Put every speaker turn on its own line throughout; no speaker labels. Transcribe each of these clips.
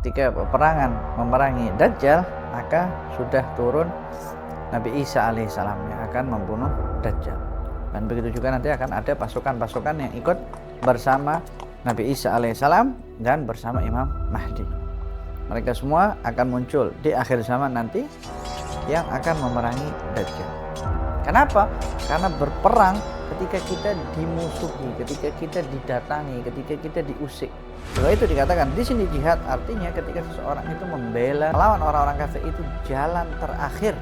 ketika peperangan memerangi Dajjal, maka sudah turun Nabi Isa alaihissalam yang akan membunuh Dajjal. Dan begitu juga nanti akan ada pasukan-pasukan yang ikut bersama Nabi Isa alaihissalam dan bersama Imam Mahdi. Mereka semua akan muncul di akhir zaman nanti yang akan memerangi Dajjal. Kenapa? Karena berperang ketika kita dimusuhi, ketika kita didatangi, ketika kita diusik. Sebab itu dikatakan di sini jihad artinya ketika seseorang itu membela melawan orang-orang kafir, itu jalan terakhir.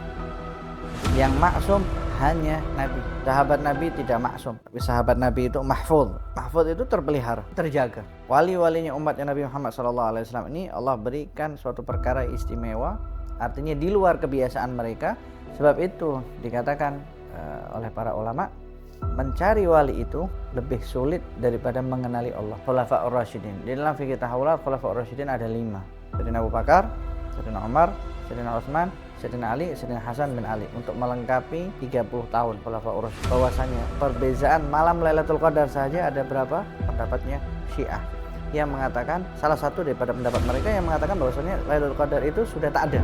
Yang maksum hanya Nabi. Sahabat Nabi tidak maksum, tapi sahabat Nabi itu mahfuz. Mahfuz itu terpelihara, terjaga. Wali-walinya umatnya Nabi Muhammad SAW ini Allah berikan suatu perkara istimewa, artinya di luar kebiasaan mereka. Sebab itu dikatakan oleh para ulama, mencari wali itu lebih sulit daripada mengenali Allah. Khulafaur Rasyidin. Di dalam fikih tahawulat, Khulafaur Rasyidin ada 5. Sayyidina Abu Bakar, Sayyidina Umar, Sayyidina Utsman, Sayyidina Ali, Sayyidina Hasan bin Ali, untuk melengkapi 30 tahun Khulafaur Rasyidin. Bahwasanya perbezaan malam Lailatul Qadar saja ada berapa? Pendapatnya Syiah yang mengatakan, salah satu daripada pendapat mereka yang mengatakan bahwasanya Lailatul Qadar itu sudah tak ada.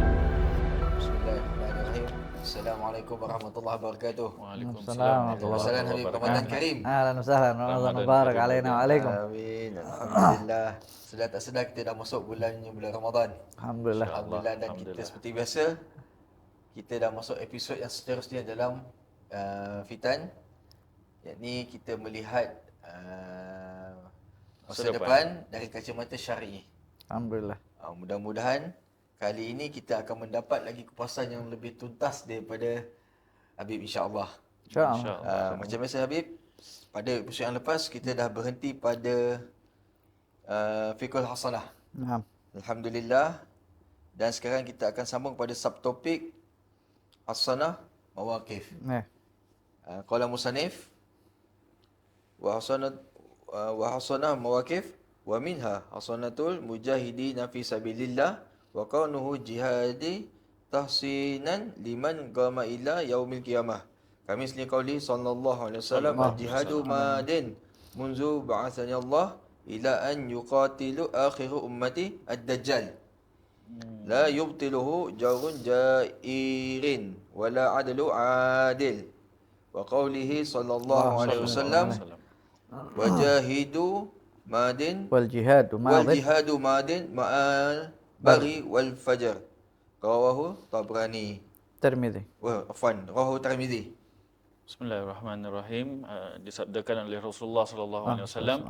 Assalamualaikum warahmatullahi wabarakatuh.
Waalaikumsalam
warahmatullahi Habib Ramadan Karim.
Ahlan wa sahlan, Ramadan mubarak alaina wa alaikum.
Amin. Alhamdulillah. Sedar tak sedar kita dah masuk bulan Ramadan. Alhamdulillah, dan kita seperti biasa kita dah masuk episod yang seterusnya dalam Fitan, yakni kita melihat masa depan dari kacamata syar'i.
Alhamdulillah.
Mudah-mudahan kali ini kita akan mendapat lagi kupasan yang lebih tuntas daripada Habib, insya-Allah.
Insya-Allah.
Macam biasa Habib, pada episod yang lepas kita dah berhenti pada Fiqhul Hasanah. Alhamdulillah. Dan sekarang kita akan sambung pada subtopik Hasanah Mawaqif. Qala musannif wa hasanah mawaqif wa minha hasanatul mujahidin fi sabilillah wa kaunuhu jihadi tahsinan liman qama ila yaumil qiyamah. Kami seli qauli sallallahu alaihi wasallam, jihadu madin munzu ba'athani Allah ila an yuqatilu akhiru ummati ad-dajjal. La yubtiluhu jawrun jairin wala adlu adil. Wa qaulihi sallallahu alaihi wasallam, wajahidu madin
wal jihadu
madin ma'al bari wal fajar. Rawahu Tabrani.
Tirmizi.
Rawahu Tirmizi.
Bismillahirrahmanirrahim. Disabdakan oleh Rasulullah sallallahu alaihi wasallam,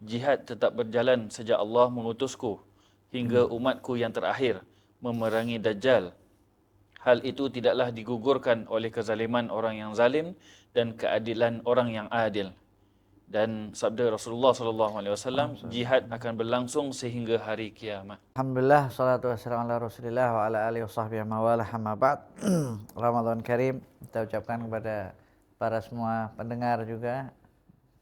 jihad tetap berjalan sejak Allah mengutusku hingga umatku yang terakhir memerangi Dajjal. Hal itu tidaklah digugurkan oleh kezaliman orang yang zalim dan keadilan orang yang adil. Dan sabda Rasulullah SAW, jihad akan berlangsung sehingga hari kiamat.
Alhamdulillah, salatu wassalamu ala Rasulillah wa ala alihi wasahbihi wa ala hamma ba'd. Ramadan Karim, kita ucapkan kepada para semua pendengar juga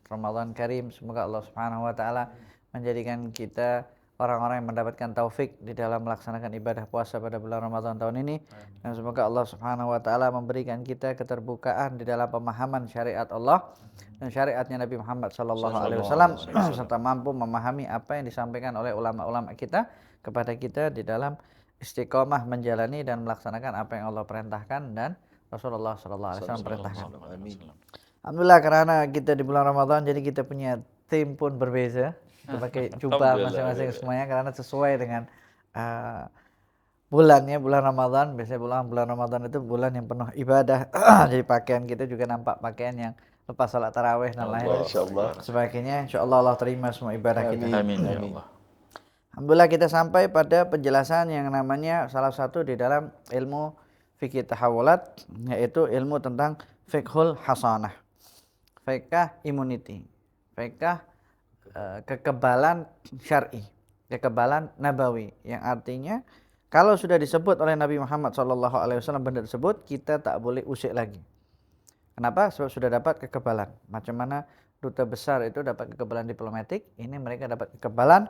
Ramadan Karim. Semoga Allah Subhanahu wa taala menjadikan kita orang-orang yang mendapatkan taufik di dalam melaksanakan ibadah puasa pada bulan Ramadan tahun ini. Dan semoga Allah Subhanahu wa taala memberikan kita keterbukaan di dalam pemahaman syariat Allah dan syariatnya Nabi Muhammad sallallahu alaihi wasallam, serta mampu memahami apa yang disampaikan oleh ulama-ulama kita kepada kita di dalam istiqomah menjalani dan melaksanakan apa yang Allah perintahkan dan Rasulullah sallallahu alaihi wasallam perintahkan. Alhamdulillah, karena kita di bulan Ramadan jadi kita punya tim pun berbeza. Kita pakai jubah masing-masing semuanya karena sesuai dengan bulannya, bulan Ramadan. Biasanya bulan Ramadan itu bulan yang penuh ibadah. Jadi pakaian kita juga nampak pakaian yang lepas salat tarawih dan lain sebagainya. Insyaallah Allah terima semua ibadah kita.
Amin ya Allah.
Alhamdulillah, kita sampai pada penjelasan yang namanya salah satu di dalam ilmu fikih tahawulat, yaitu ilmu tentang fiqhul hasanah. Fiqh immunity. Fiqh kekebalan syar'i, kekebalan nabawi, yang artinya kalau sudah disebut oleh Nabi Muhammad SAW benda tersebut, kita tak boleh usik lagi. Kenapa? Sebab sudah dapat kekebalan. Macam mana duta besar itu dapat kekebalan diplomatik, ini mereka dapat kekebalan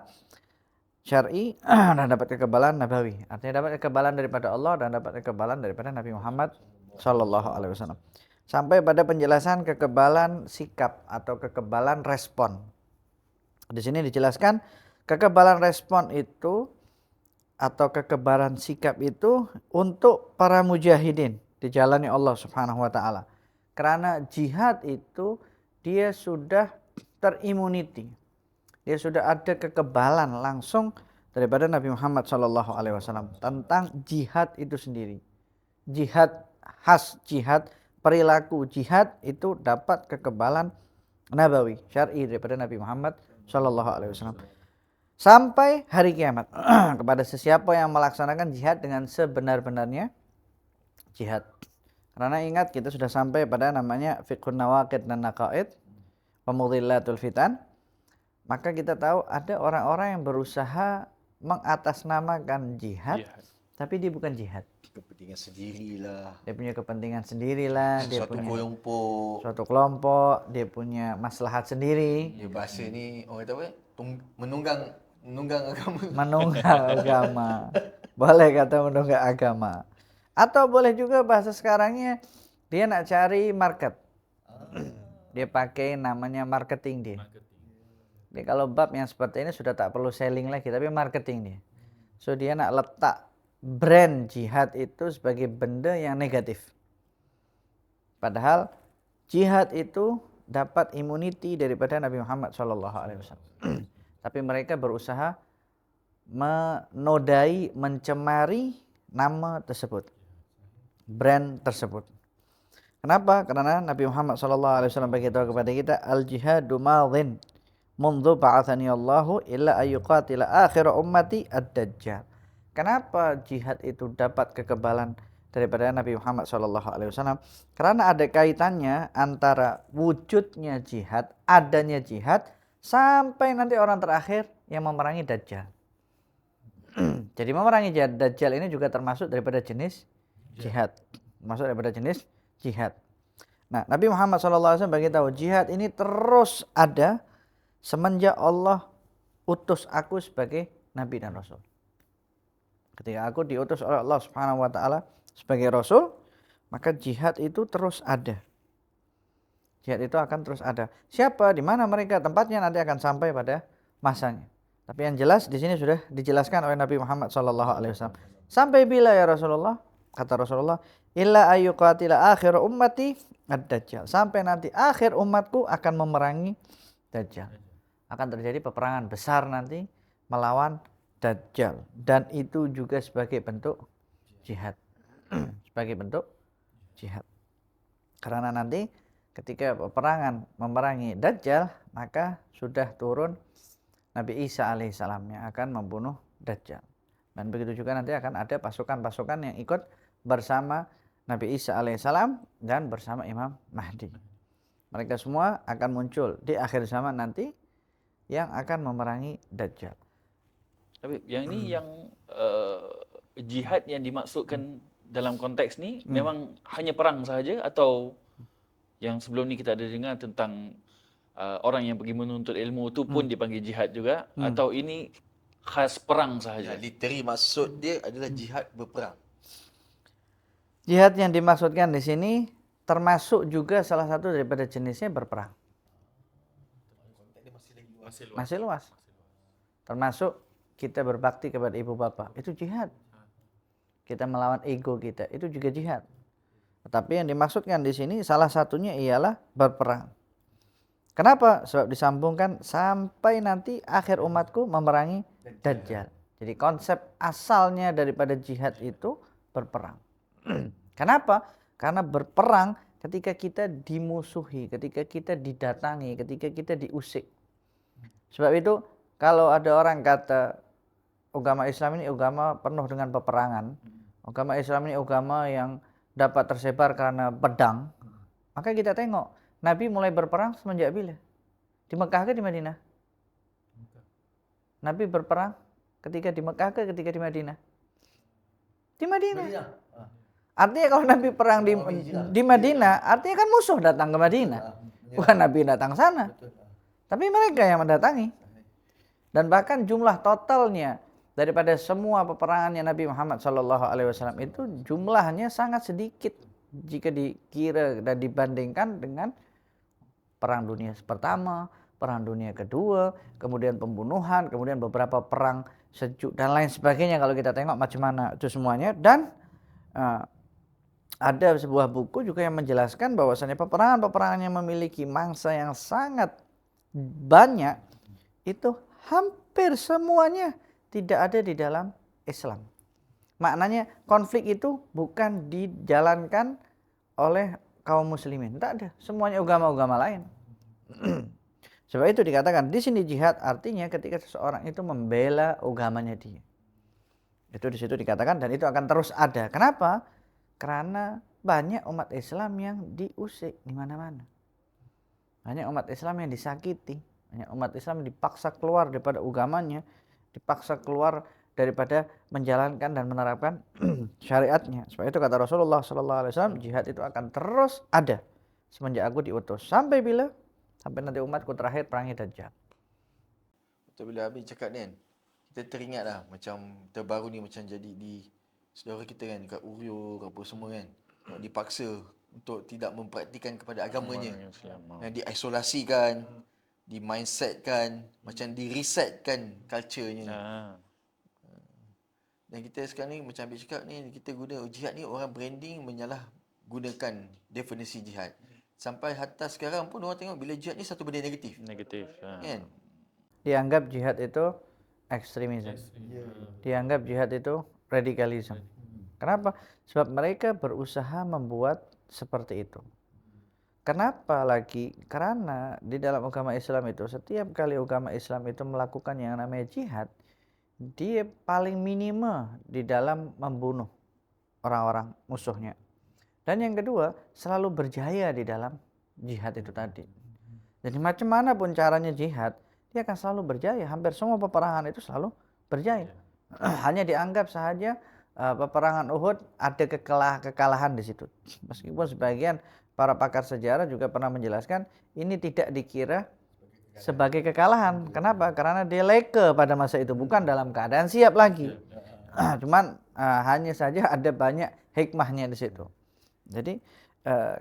syar'i dan dapat kekebalan nabawi. Artinya dapat kekebalan daripada Allah dan dapat kekebalan daripada Nabi Muhammad SAW. Sampai pada penjelasan kekebalan sikap atau kekebalan respon. Di sini dijelaskan kekebalan respon itu atau kekebalan sikap itu untuk para mujahidin di jalannya Allah Subhanahu wa taala. Karena jihad itu dia sudah terimmunity. Dia sudah ada kekebalan langsung daripada Nabi Muhammad SAW tentang jihad itu sendiri. Jihad khas, jihad perilaku jihad itu dapat kekebalan nabawi syar'i daripada Nabi Muhammad SAW sampai hari kiamat kepada sesiapa yang melaksanakan jihad dengan sebenar-benarnya jihad. Karena ingat kita sudah sampai pada namanya fiqhun nawaqid dan naqaid, pemudhillatul fitan. Maka kita tahu ada orang-orang yang berusaha mengatasnamakan jihad, tapi dia bukan jihad.
Kepentingan sendirilah.
Dia punya kepentingan sendirilah, dia
Suatu
punya
kelompok.
suatu kelompok, dia punya maslahat sendiri.
Ya bahasa ni orang kata apa? Menunggang agama.
Menunggang agama. Boleh kata menunggang agama. Atau boleh juga bahasa sekarangnya dia nak cari market. Dia pakai namanya marketing dia. Jadi kalau bab yang seperti ini sudah tak perlu selling lagi, tapi marketing dia. So dia nak letak brand jihad itu sebagai benda yang negatif. Padahal jihad itu dapat immunity daripada Nabi Muhammad SAW. Tapi mereka berusaha menodai, mencemari nama tersebut, brand tersebut. Kenapa? Karena Nabi Muhammad SAW beritahu kepada kita, al-jihadu madhin mundu ba'athani Allahu illa ayyuqatila akhir ummati ad-dajjal. Kenapa jihad itu dapat kekebalan daripada Nabi Muhammad SAW? Karena ada kaitannya antara wujudnya jihad, adanya jihad, sampai nanti orang terakhir yang memerangi Dajjal. Jadi memerangi Dajjal ini juga termasuk daripada jenis jihad. Masuk daripada jenis jihad. Nah, Nabi Muhammad SAW beritahu jihad ini terus ada semenjak Allah utus aku sebagai Nabi dan Rasul. Ketika aku diutus oleh Allah Subhanahu wa taala sebagai Rasul, maka jihad itu terus ada. Jihad itu akan terus ada. Siapa, di mana mereka, tempatnya nanti akan sampai pada masanya. Tapi yang jelas di sini sudah dijelaskan oleh Nabi Muhammad SAW. Sampai bila ya Rasulullah? Kata Rasulullah, illa ayyuqatila akhir ummati ad-dajjal. Sampai nanti akhir umatku akan memerangi Dajjal. Akan terjadi peperangan besar nanti melawan Dajjal. Dan itu juga sebagai bentuk jihad. Sebagai bentuk jihad. Karena nanti ketika peperangan memerangi Dajjal, maka sudah turun Nabi Isa alaihissalam yang akan membunuh Dajjal. Dan begitu juga nanti akan ada pasukan-pasukan yang ikut bersama Nabi Isa alaihissalam dan bersama Imam Mahdi. Mereka semua akan muncul di akhir zaman nanti yang akan memerangi Dajjal.
Tapi yang ini yang jihad yang dimaksudkan dalam konteks ni memang hanya perang sahaja, atau yang sebelum ni kita ada dengar tentang orang yang pergi menuntut ilmu tu pun dipanggil jihad juga, atau ini khas perang sahaja?
Ya, literally maksud dia adalah jihad berperang.
Jihad yang dimaksudkan di sini termasuk juga salah satu daripada jenisnya berperang. Masih luas. Termasuk kita berbakti kepada ibu bapa, itu jihad. Kita melawan ego kita, itu juga jihad. Tetapi yang dimaksudkan di sini salah satunya ialah berperang. Kenapa? Sebab disambungkan sampai nanti akhir umatku memerangi Dajjal. Jadi konsep asalnya daripada jihad itu berperang. Kenapa? Karena berperang ketika kita dimusuhi, ketika kita didatangi, ketika kita diusik. Sebab itu kalau ada orang kata agama Islam ini agama penuh dengan peperangan, agama Islam ini agama yang dapat tersebar karena pedang, maka kita tengok Nabi mulai berperang semenjak bila? Di Mekah ke di Madinah? Nabi berperang ketika di Mekah ke ketika di Madinah? Di Madinah. Artinya kalau Nabi perang di Madinah, artinya kan musuh datang ke Madinah. Bukan Nabi datang sana. Tapi mereka yang mendatangi. Dan bahkan jumlah totalnya daripada semua peperangannya Nabi Muhammad SAW itu jumlahnya sangat sedikit jika dikira dan dibandingkan dengan perang dunia pertama, perang dunia kedua, kemudian pembunuhan, kemudian beberapa perang sejuk dan lain sebagainya kalau kita tengok macam mana itu semuanya. Dan ada sebuah buku juga yang menjelaskan bahwasanya peperangan-peperangan yang memiliki mangsa yang sangat banyak itu hampir semuanya tidak ada di dalam Islam. Maknanya konflik itu bukan dijalankan oleh kaum muslimin, tak ada, semuanya agama-agama lain. Sebab itu dikatakan di sini jihad artinya ketika seseorang itu membela agamanya dia. Itu di situ dikatakan dan itu akan terus ada. Kenapa? Karena banyak umat Islam yang diusik di mana-mana. Banyak umat Islam yang disakiti, banyak umat Islam yang dipaksa keluar daripada agamanya, dipaksa keluar daripada menjalankan dan menerapkan syariatnya. Sebab itu kata Rasulullah SAW, jihad itu akan terus ada semenjak aku diutus. Sampai bila? Sampai nanti umatku terakhir perangi Dajjal.
Betul, bila Habib cakap ni kan, kita teringat lah macam terbaru ni macam jadi di saudara kita kan, kat Uryo apa semua kan, dipaksa untuk tidak mempraktikan kepada agamanya, yang diisolasikan, di mindsetkan, macam di resetkan culture-nya. Dan kita sekarang ni macam Habib cakap ni, kita guna jihad ni, orang branding menyalah gunakan definisi jihad. Sampai hatta sekarang pun orang tengok bila jihad ni satu benda negatif. Kan?
Dianggap jihad itu ekstremisme. Dianggap jihad itu radikalisme. Kenapa? Sebab mereka berusaha membuat seperti itu. Kenapa lagi? Karena di dalam agama Islam itu setiap kali agama Islam itu melakukan yang namanya jihad, dia paling minima di dalam membunuh orang-orang musuhnya. Dan yang kedua, selalu berjaya di dalam jihad itu tadi. Jadi macam mana pun caranya jihad, dia akan selalu berjaya. Hampir semua peperangan itu selalu berjaya. Hanya dianggap saja peperangan Uhud ada kekalahan di situ. Meskipun sebagian para pakar sejarah juga pernah menjelaskan ini tidak dikira sebagai kekalahan. Kenapa? Karena dia leka pada masa itu, bukan dalam keadaan siap lagi. Cuman hanya saja ada banyak hikmahnya di situ. Jadi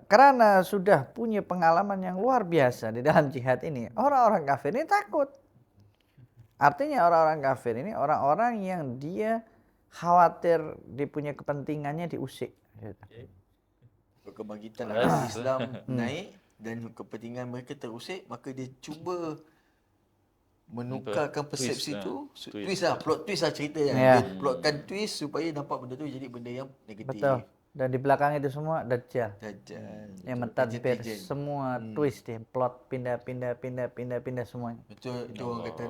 karena sudah punya pengalaman yang luar biasa di dalam jihad ini, orang-orang kafir ini takut. Artinya orang-orang kafir ini orang-orang yang dia khawatir dipunya kepentingannya diusik.
Kebangkitan Islam naik dan kepentingan mereka terusik, maka dia cuba menukarkan persepsi tu, plot twist lah cerita yang dia plotkan twist supaya nampak benda tu jadi benda yang negatif.
Betul. Dan di belakang itu semua Dajjal. Yang mentadbir semua twist dia, plot pindah semuanya.
Betul, itu orang kata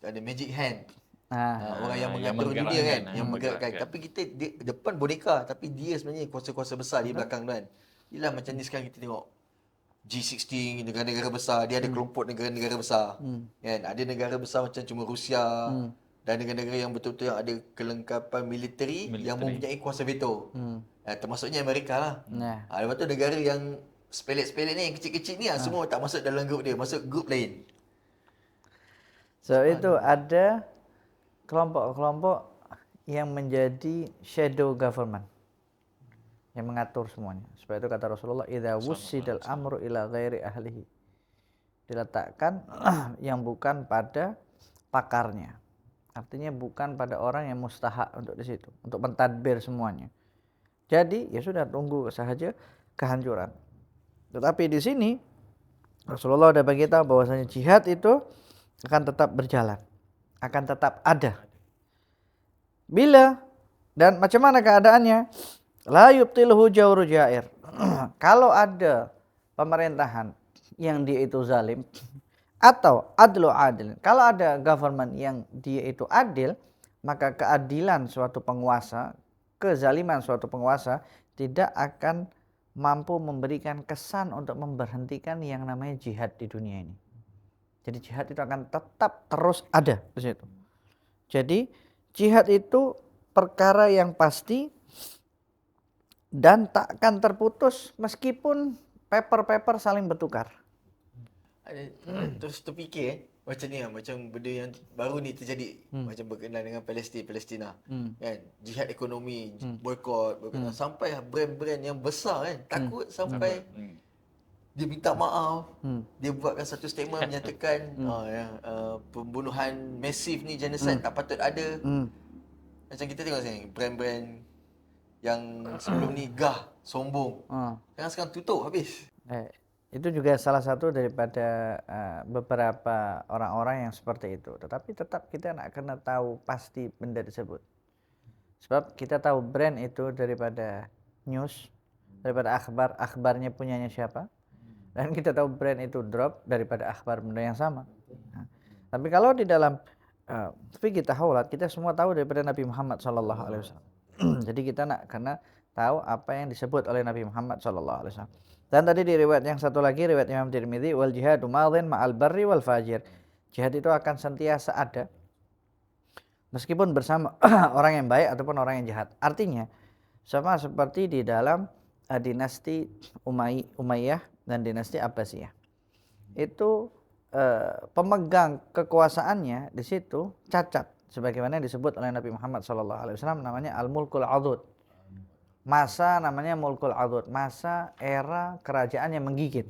ada magic hand. Orang yang
yang
mengatur dunia kan, yang
menggerakkan.
Tapi kita depan boneka, tapi dia sebenarnya kuasa-kuasa besar di belakang tu kan. Ialah macam ni sekarang kita tengok G16, negara-negara besar, dia ada kelompok negara-negara besar. Kan? Ada negara besar macam cuma Rusia dan negara-negara yang betul-betul yang ada kelengkapan militeri yang mempunyai kuasa veto. Termasuknya Amerika lah. Lepas tu negara yang sepelek-sepelek ni, yang kecil-kecil ni semua tak masuk dalam grup dia, masuk grup lain.
So itu ada kelompok-kelompok yang menjadi shadow government yang mengatur semuanya. Sebab itu kata Rasulullah, idza wussidal amru ila ghairi ahlihi, diletakkan yang bukan pada pakarnya. Artinya bukan pada orang yang mustahak untuk di situ, untuk mentadbir semuanya. Jadi ya sudah, tunggu saja kehancuran. Tetapi di sini Rasulullah sudah beritahu bahwasanya jihad itu akan tetap berjalan, akan tetap ada. Bila dan macam mana keadaannya? La yubtiluhu jawru jair. Kalau ada pemerintahan yang dia itu zalim, atau adlu adil, kalau ada government yang dia itu adil, maka keadilan suatu penguasa, kezaliman suatu penguasa tidak akan mampu memberikan kesan untuk memberhentikan yang namanya jihad di dunia ini. Jadi jihad itu akan tetap terus ada di situ. Jadi jihad itu perkara yang pasti dan takkan terputus meskipun paper-paper saling bertukar.
Terus terfikir macam ni lah, macam benda yang baru ni terjadi, macam berkenaan dengan Palestina kan, jihad ekonomi, boykot sampai brand-brand yang besar kan takut sampai dia minta maaf. Dia buatkan satu statement menyatakan pembunuhan masif ni, genocide tak patut ada. Macam kita tengok sini, brand-brand yang sebelum ni gah, sombong. Sekarang tutup habis.
Itu juga salah satu daripada beberapa orang-orang yang seperti itu. Tetapi tetap kita nak kena tahu pasti benda tersebut. Sebab kita tahu brand itu daripada news, daripada akhbarnya punyanya siapa. Dan kita tahu brand itu drop daripada akhbar benda yang sama. Tapi kalau di dalam fikih tahawulat, kita semua tahu daripada Nabi Muhammad SAW. Jadi kita nak kena tahu apa yang disebut oleh Nabi Muhammad SAW. Dan tadi di riwayat yang satu lagi, riwayat Imam Tirmidzi, wal jihadu madhin ma'al barri wal fajir. Jihad itu akan sentiasa ada meskipun bersama orang yang baik ataupun orang yang jahat. Artinya sama seperti di dalam dinasti Umayyah dan dinasti Abbasiyah. Itu pemegang kekuasaannya di situ cacat, sebagaimana disebut oleh Nabi Muhammad SAW, namanya al-mulkul adud. Masa namanya mulkul adud, masa era kerajaan yang menggigit.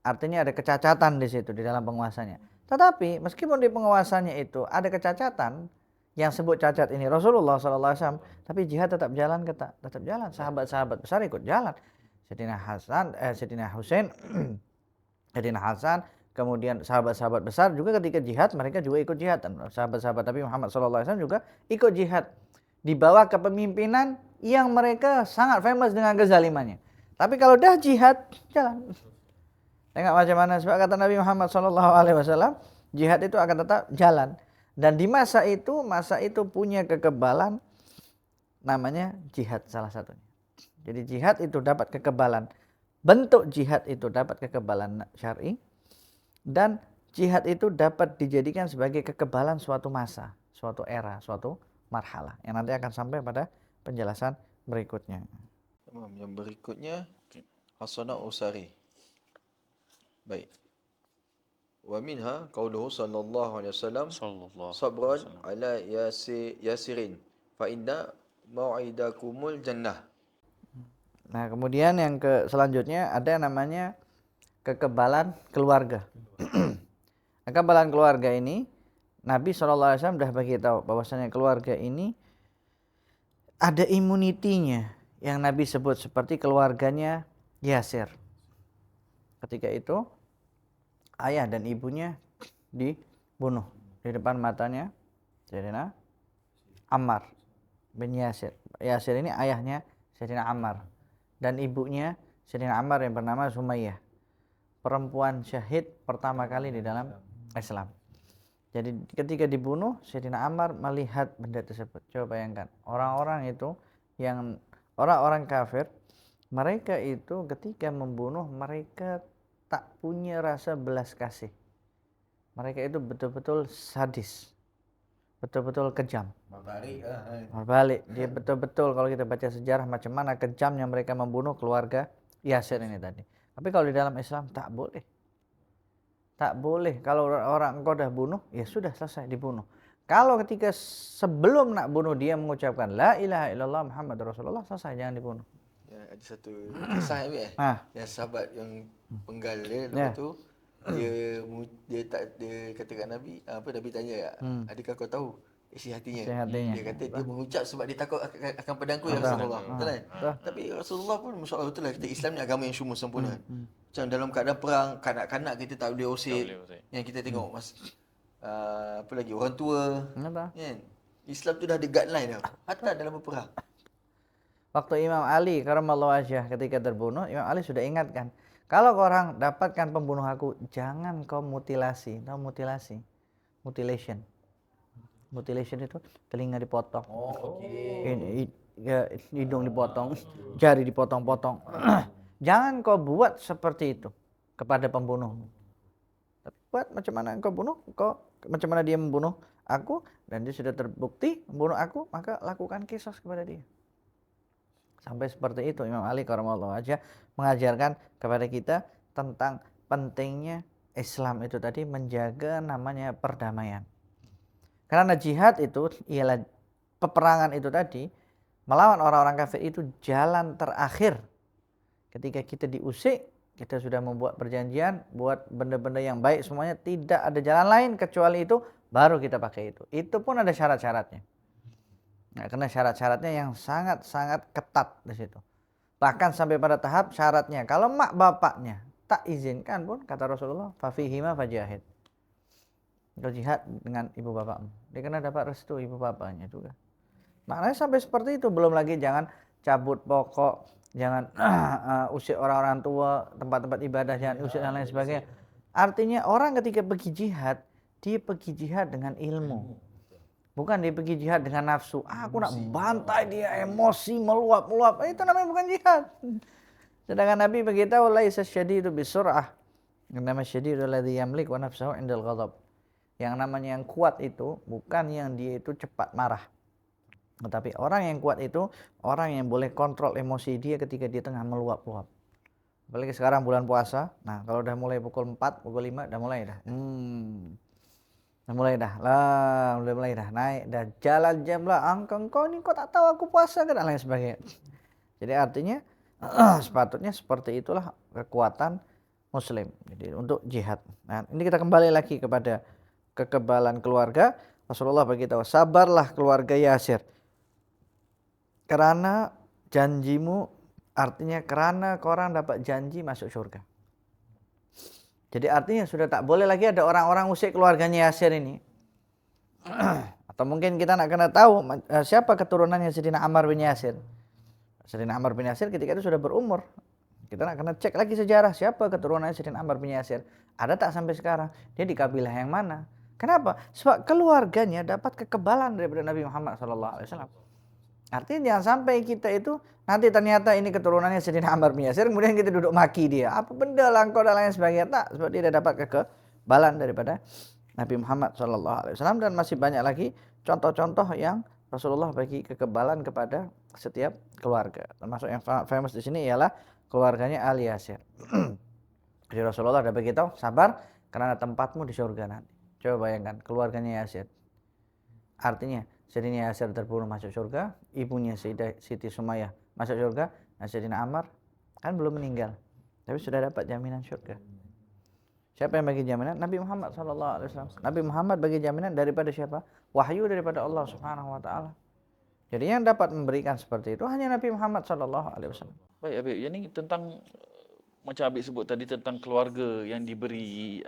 Artinya ada kecacatan di situ di dalam penguasanya. Tetapi meskipun di penguasanya itu ada kecacatan, yang sebut cacat ini Rasulullah SAW, tapi jihad tetap jalan, tetap jalan. Sahabat-sahabat besar ikut jalan. Sayyidina Husain, Sayyidina Hasan, kemudian sahabat-sahabat besar juga ketika jihad mereka juga ikut jihad, dan sahabat-sahabat Nabi Muhammad SAW juga ikut jihad di bawah kepemimpinan yang mereka sangat famous dengan kezalimannya. Tapi kalau dah jihad jalan. Tengok macam mana, sebab kata Nabi Muhammad SAW, jihad itu akan tetap jalan. Dan di masa itu punya kekebalan namanya jihad salah satunya. Jadi jihad itu dapat kekebalan. Bentuk jihad itu dapat kekebalan syar'i, dan jihad itu dapat dijadikan sebagai kekebalan suatu masa, suatu era, suatu marhalah yang nanti akan sampai pada penjelasan berikutnya.
Yang berikutnya Hasanah Usari. Baik. Wa minha qauluhu sallallahu alaihi wasallam sabran ala yasirin fa inna mau'idakumul jannah.
Nah, kemudian yang selanjutnya ada namanya kekebalan keluarga. Kekebalan keluarga ini Nabi SAW sudah bagi tahu bahwasanya keluarga ini ada imunitinya yang Nabi sebut seperti keluarganya Yasir. Ketika itu ayah dan ibunya dibunuh di depan matanya Sayyidina Ammar bin Yasir. Yasir ini ayahnya Sayyidina Ammar, dan ibunya Sayyidina Ammar yang bernama Sumayyah, perempuan syahid pertama kali di dalam Islam. Jadi ketika dibunuh, Sayyidina Ammar melihat benda tersebut. Coba bayangkan, orang-orang itu yang orang-orang kafir, mereka itu ketika membunuh mereka tak punya rasa belas kasih. Mereka itu betul-betul sadis, betul-betul kejam. Berbalik. Dia betul-betul, kalau kita baca sejarah macam mana kejamnya mereka membunuh keluarga Yasir ini tadi. Tapi kalau di dalam Islam tak boleh. Tak boleh. Kalau orang engkau dah bunuh, ya sudah selesai dibunuh. Kalau ketika sebelum nak bunuh dia mengucapkan la ilaha illallah Muhammad Rasulullah, selesai, jangan dibunuh.
Ya, ada satu kisah yang sahabat yang penggal dia lepas tu dia katakan Nabi, Nabi tanya, adakah kau tahu isi hatinya? Dia kata dia mengucap sebab dia takut akan pedangku ya Rasulullah. Betul kan? Tapi Rasulullah pun masya-Allah betul lah, kita Islam ni agama yang semua sempurna. Macam dalam keadaan perang, kanak-kanak kita tak boleh usik. Yang kita tengok apa lagi, orang tua. Kan? Islam tu dah ada guideline dah. Hatta dalam berperang.
Waktu Imam Ali karamallahu wajhah ketika terbunuh, Imam Ali sudah ingatkan, kalau korang dapatkan pembunuh aku, jangan kau mutilasi. Tahu mutilasi? Mutilation. Mutilation itu telinga dipotong, hidung dipotong, jari dipotong-potong. Jangan kau buat seperti itu kepada pembunuhmu. Tapi buat macam mana engkau bunuh, macam mana dia membunuh aku, dan dia sudah terbukti membunuh aku, maka lakukan qisas kepada dia. Sampai seperti itu Imam Ali karamallahu wajhah mengajarkan kepada kita tentang pentingnya Islam itu tadi menjaga namanya perdamaian. Karena jihad itu ialah peperangan itu tadi melawan orang-orang kafir, itu jalan terakhir. Ketika kita diusik, kita sudah membuat perjanjian, buat benda-benda yang baik semuanya, tidak ada jalan lain kecuali itu, baru kita pakai itu. Itu pun ada syarat-syaratnya. Nah, karena syarat-syaratnya yang sangat-sangat ketat di situ. Bahkan sampai pada tahap syaratnya, kalau mak bapaknya tak izinkan pun, kata Rasulullah, fafihima fajahid. Kau jihad dengan ibu bapakmu. Dia kena dapat restu ibu bapaknya juga. Maknanya sampai seperti itu. Belum lagi jangan cabut pokok, jangan usir orang-orang tua, tempat-tempat ibadah, jangan usir dan lain sebagainya. Artinya orang ketika pergi jihad, dia pergi jihad dengan ilmu. Bukan dia pergi jihad dengan nafsu. Aku nak bantai dia, emosi meluap-luap. Itu namanya bukan jihad. Sedangkan Nabi beritahu, laisa syadidu bisur'ah. Innama syadidu alladhi yamlik wa nafsahu indal ghadab. Yang namanya yang kuat itu bukan yang dia itu cepat marah. Tetapi orang yang kuat itu orang yang boleh kontrol emosi dia ketika dia tengah meluap-luap. Apalagi sekarang bulan puasa. Nah, kalau udah mulai pukul 4, pukul 5 udah mulai dah. Udah mulai dah naik, dah jalan jam lah. Engkau ni kau tak tahu aku puasa kan, dan lain sebagainya. Jadi artinya sepatutnya seperti itulah kekuatan muslim. Jadi untuk jihad. Nah, ini kita kembali lagi kepada kekebalan keluarga. Rasulullah beritahu, sabarlah keluarga Yasir. Karena janjimu, artinya karena korang dapat janji masuk surga. Jadi artinya sudah tak boleh lagi ada orang-orang usik keluarganya Yasir ini. Atau mungkin kita nak kena tahu siapa keturunannya Sayyidina Ammar bin Yasir. Sayyidina Ammar bin Yasir ketika itu sudah berumur. Kita nak kena cek lagi sejarah siapa keturunannya Sayyidina Ammar bin Yasir. Ada tak sampai sekarang? Dia di kabilah yang mana? Kenapa? Sebab keluarganya dapat kekebalan daripada Nabi Muhammad SAW. Artinya jangan sampai kita itu nanti ternyata ini keturunannya Sayyidina Ammar bin Yasir, kemudian kita duduk maki dia. Apa benda lah engkau dan lain sebagainya. Tak, sebab dia dah dapat kekebalan daripada Nabi Muhammad SAW. Dan masih banyak lagi contoh-contoh yang Rasulullah bagi kekebalan kepada setiap keluarga. Termasuk yang famous di sini ialah keluarganya Ali Yasir. Jadi Rasulullah dah beritahu, sabar karena tempatmu di surga nanti. Coba bayangkan keluarganya Yasir. Artinya Sayyidina Yasir terbunuh masuk surga, ibunya Siti Sumayyah masuk surga, dan Sayyidina Ammar kan belum meninggal, tapi sudah dapat jaminan surga. Siapa yang bagi jaminan? Nabi Muhammad SAW. Nabi Muhammad bagi jaminan daripada siapa? Wahyu daripada Allah Subhanahu Wa Taala. Jadi yang dapat memberikan seperti itu hanya Nabi Muhammad SAW.
Baik Habib, yang ini tentang macam Habib sebut tadi tentang keluarga yang diberi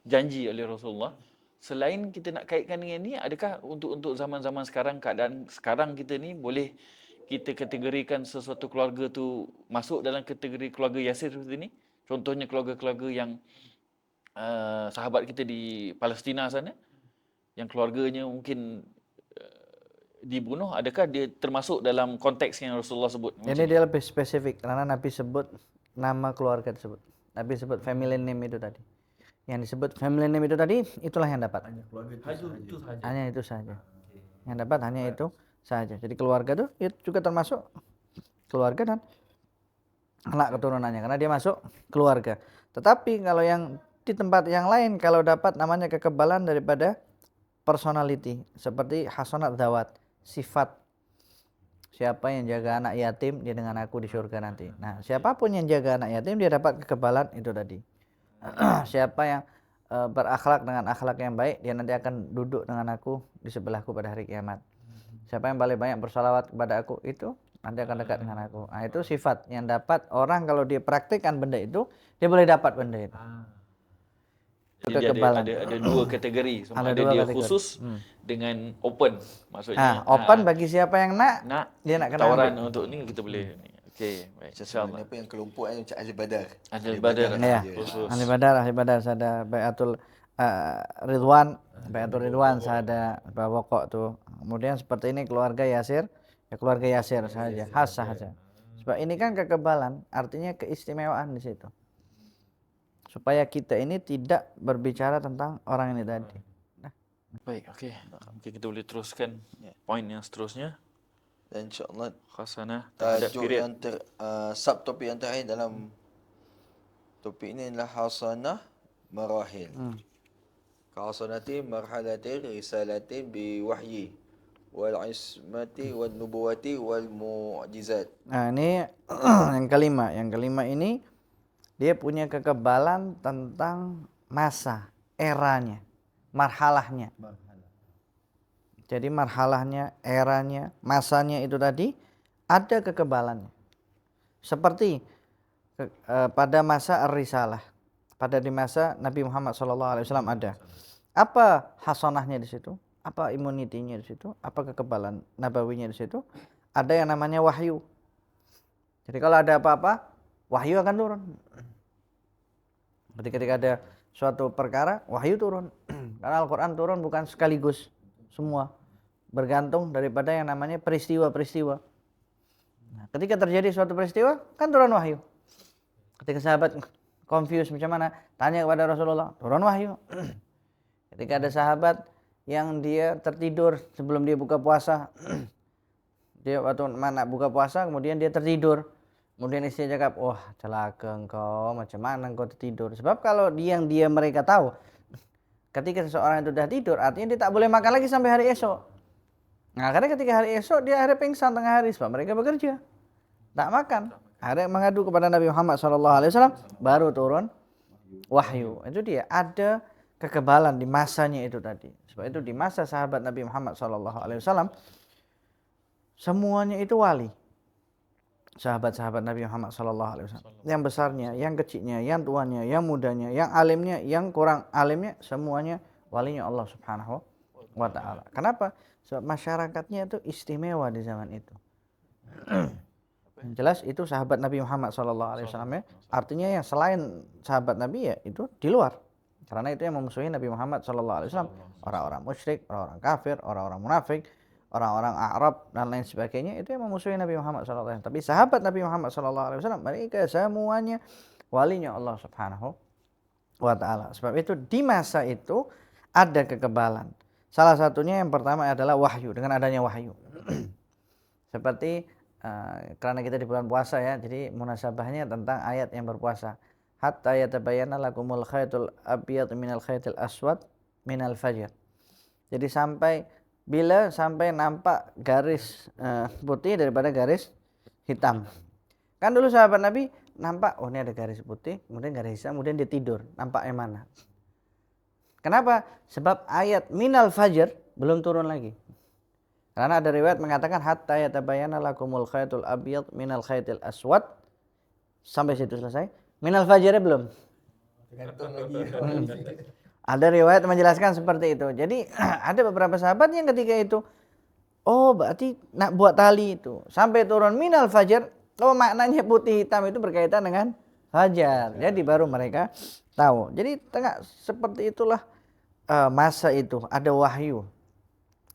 janji oleh Rasulullah. Selain kita nak kaitkan dengan ni, adakah untuk zaman-zaman sekarang, keadaan sekarang kita ni, boleh kita kategorikan sesuatu keluarga tu masuk dalam kategori keluarga Yasir seperti ni? Contohnya keluarga-keluarga yang sahabat kita di Palestina sana, yang keluarganya mungkin dibunuh, adakah dia termasuk dalam konteks yang Rasulullah sebut?
Ini dia lebih spesifik karena Nabi sebut nama keluarga tersebut. Nabi sebut family name itu tadi. Yang disebut family name itu tadi, itulah yang dapat.
Hanya keluarga itu sahaja.
Hanya itu saja. Yang dapat hanya itu saja. Jadi keluarga itu juga termasuk keluarga dan anak keturunannya, karena dia masuk keluarga. Tetapi kalau yang di tempat yang lain, kalau dapat namanya kekebalan daripada personality, seperti hasanat dzawat, sifat. Siapa yang jaga anak yatim, dia dengan aku di surga nanti. Nah, siapapun yang jaga anak yatim, dia dapat kekebalan itu tadi. Siapa yang berakhlak dengan akhlak yang baik, dia nanti akan duduk dengan aku di sebelahku pada hari kiamat. Siapa yang paling banyak bersalawat kepada aku, itu nanti akan dekat dengan aku. Nah, itu sifat yang dapat orang kalau dia praktikkan benda itu, dia boleh dapat benda itu.
Jadi ada dua kategori. Sama ada dia kategori khusus dengan open, maksudnya.
Open bagi siapa yang nak dia nak kena
tawaran untuk ni kita boleh. Okey, baik. Insyaallah.
Apa yang kelompok macam Ahli Badar.
Ahli Badar.
Ya. Ahli Badar ada Baiatul Ridwan, Baiatul Ridwan ada pokok tu. Kemudian seperti ini keluarga Yasir, ya keluarga Yasir saja, khas saja. Sebab ini kan kekebalan, artinya keistimewaan di situ. Supaya kita ini tidak berbicara tentang orang ini tadi. Nah.
Baik, okey. Mungkin kita boleh teruskan poin yang seterusnya.
Dan insya-Allah
khasanah
tajuk yang subtopik yang terakhir dalam topik ini adalah hasanah marahil. Hasanati marhalatin risalatin bi wahyi wal ismati wan nubuwati wal mu'jizat.
Nah, ini yang kelima. Yang kelima ini dia punya kekebalan tentang masa, eranya, marhalahnya. Jadi marhalahnya, eranya, masanya itu tadi ada kekebalannya. Seperti pada masa Ar-Risalah, pada di masa Nabi Muhammad SAW ada. Apa hasanahnya di situ? Apa imunitinya di situ? Apa kekebalan nabawinya di situ? Ada yang namanya wahyu. Jadi kalau ada apa-apa, wahyu akan turun. Berarti ketika ada suatu perkara, wahyu turun. Karena Al-Quran turun bukan sekaligus semua, bergantung daripada yang namanya peristiwa-peristiwa. Nah, ketika terjadi suatu peristiwa, kan turun wahyu. Ketika sahabat confused macam mana, tanya kepada Rasulullah, turun wahyu. Ketika ada sahabat yang dia tertidur sebelum dia buka puasa, dia waktu mana buka puasa, kemudian dia tertidur. Kemudian istrinya cakap, wah celaka engkau, macam mana engkau tertidur. Sebab kalau dia mereka tahu, ketika seseorang itu sudah tidur, artinya dia tak boleh makan lagi sampai hari esok. Nah, karena ketika hari esok, dia akhirnya pingsan tengah hari, sebab mereka bekerja. Tak makan. Akhirnya mengadu kepada Nabi Muhammad SAW, baru turun wahyu. Itu dia, ada kekebalan di masanya itu tadi. Sebab itu di masa sahabat Nabi Muhammad SAW, semuanya itu wali. Sahabat-sahabat Nabi Muhammad SAW, yang besarnya, yang kecilnya, yang tuanya, yang mudanya, yang alimnya, yang kurang alimnya, semuanya walinya Allah Subhanahu wa Ta'ala. Kenapa? Sebab masyarakatnya itu istimewa di zaman itu. Yang jelas itu sahabat Nabi Muhammad SAW ya. Artinya yang selain sahabat Nabi ya itu di luar. Karena itu yang memusuhi Nabi Muhammad SAW. Orang-orang musyrik, orang-orang kafir, orang-orang munafik, orang-orang Arab dan lain sebagainya, itu yang memusuhi Nabi Muhammad SAW. Tapi sahabat Nabi Muhammad SAW, mereka semuanya walinya Allah Subhanahu wa Ta'ala. Sebab itu di masa itu ada kekebalan. Salah satunya yang pertama adalah wahyu, dengan adanya wahyu. Seperti karena kita di bulan puasa ya, jadi munasabahnya tentang ayat yang berpuasa. Hatta yatabayyana lakumul khaytul abyad minal khaytil aswad minal fajr. Jadi sampai nampak garis putih daripada garis hitam. Kan dulu sahabat Nabi nampak, oh ini ada garis putih, kemudian garis hitam, kemudian dia tidur. Nampak yang mana? Kenapa? Sebab ayat minal fajr belum turun lagi. Karena ada riwayat mengatakan hatta yatabayyana lakumul khaytul abyad minal khaytil aswad. Sampai situ selesai. Minal fajrnya belum. Ada riwayat menjelaskan seperti itu. Jadi ada beberapa sahabat yang ketika itu, oh berarti nak buat tali itu sampai turun minal fajar. Oh maknanya putih hitam itu berkaitan dengan fajar. Jadi baru mereka tahu. Jadi tengah seperti itulah masa itu ada wahyu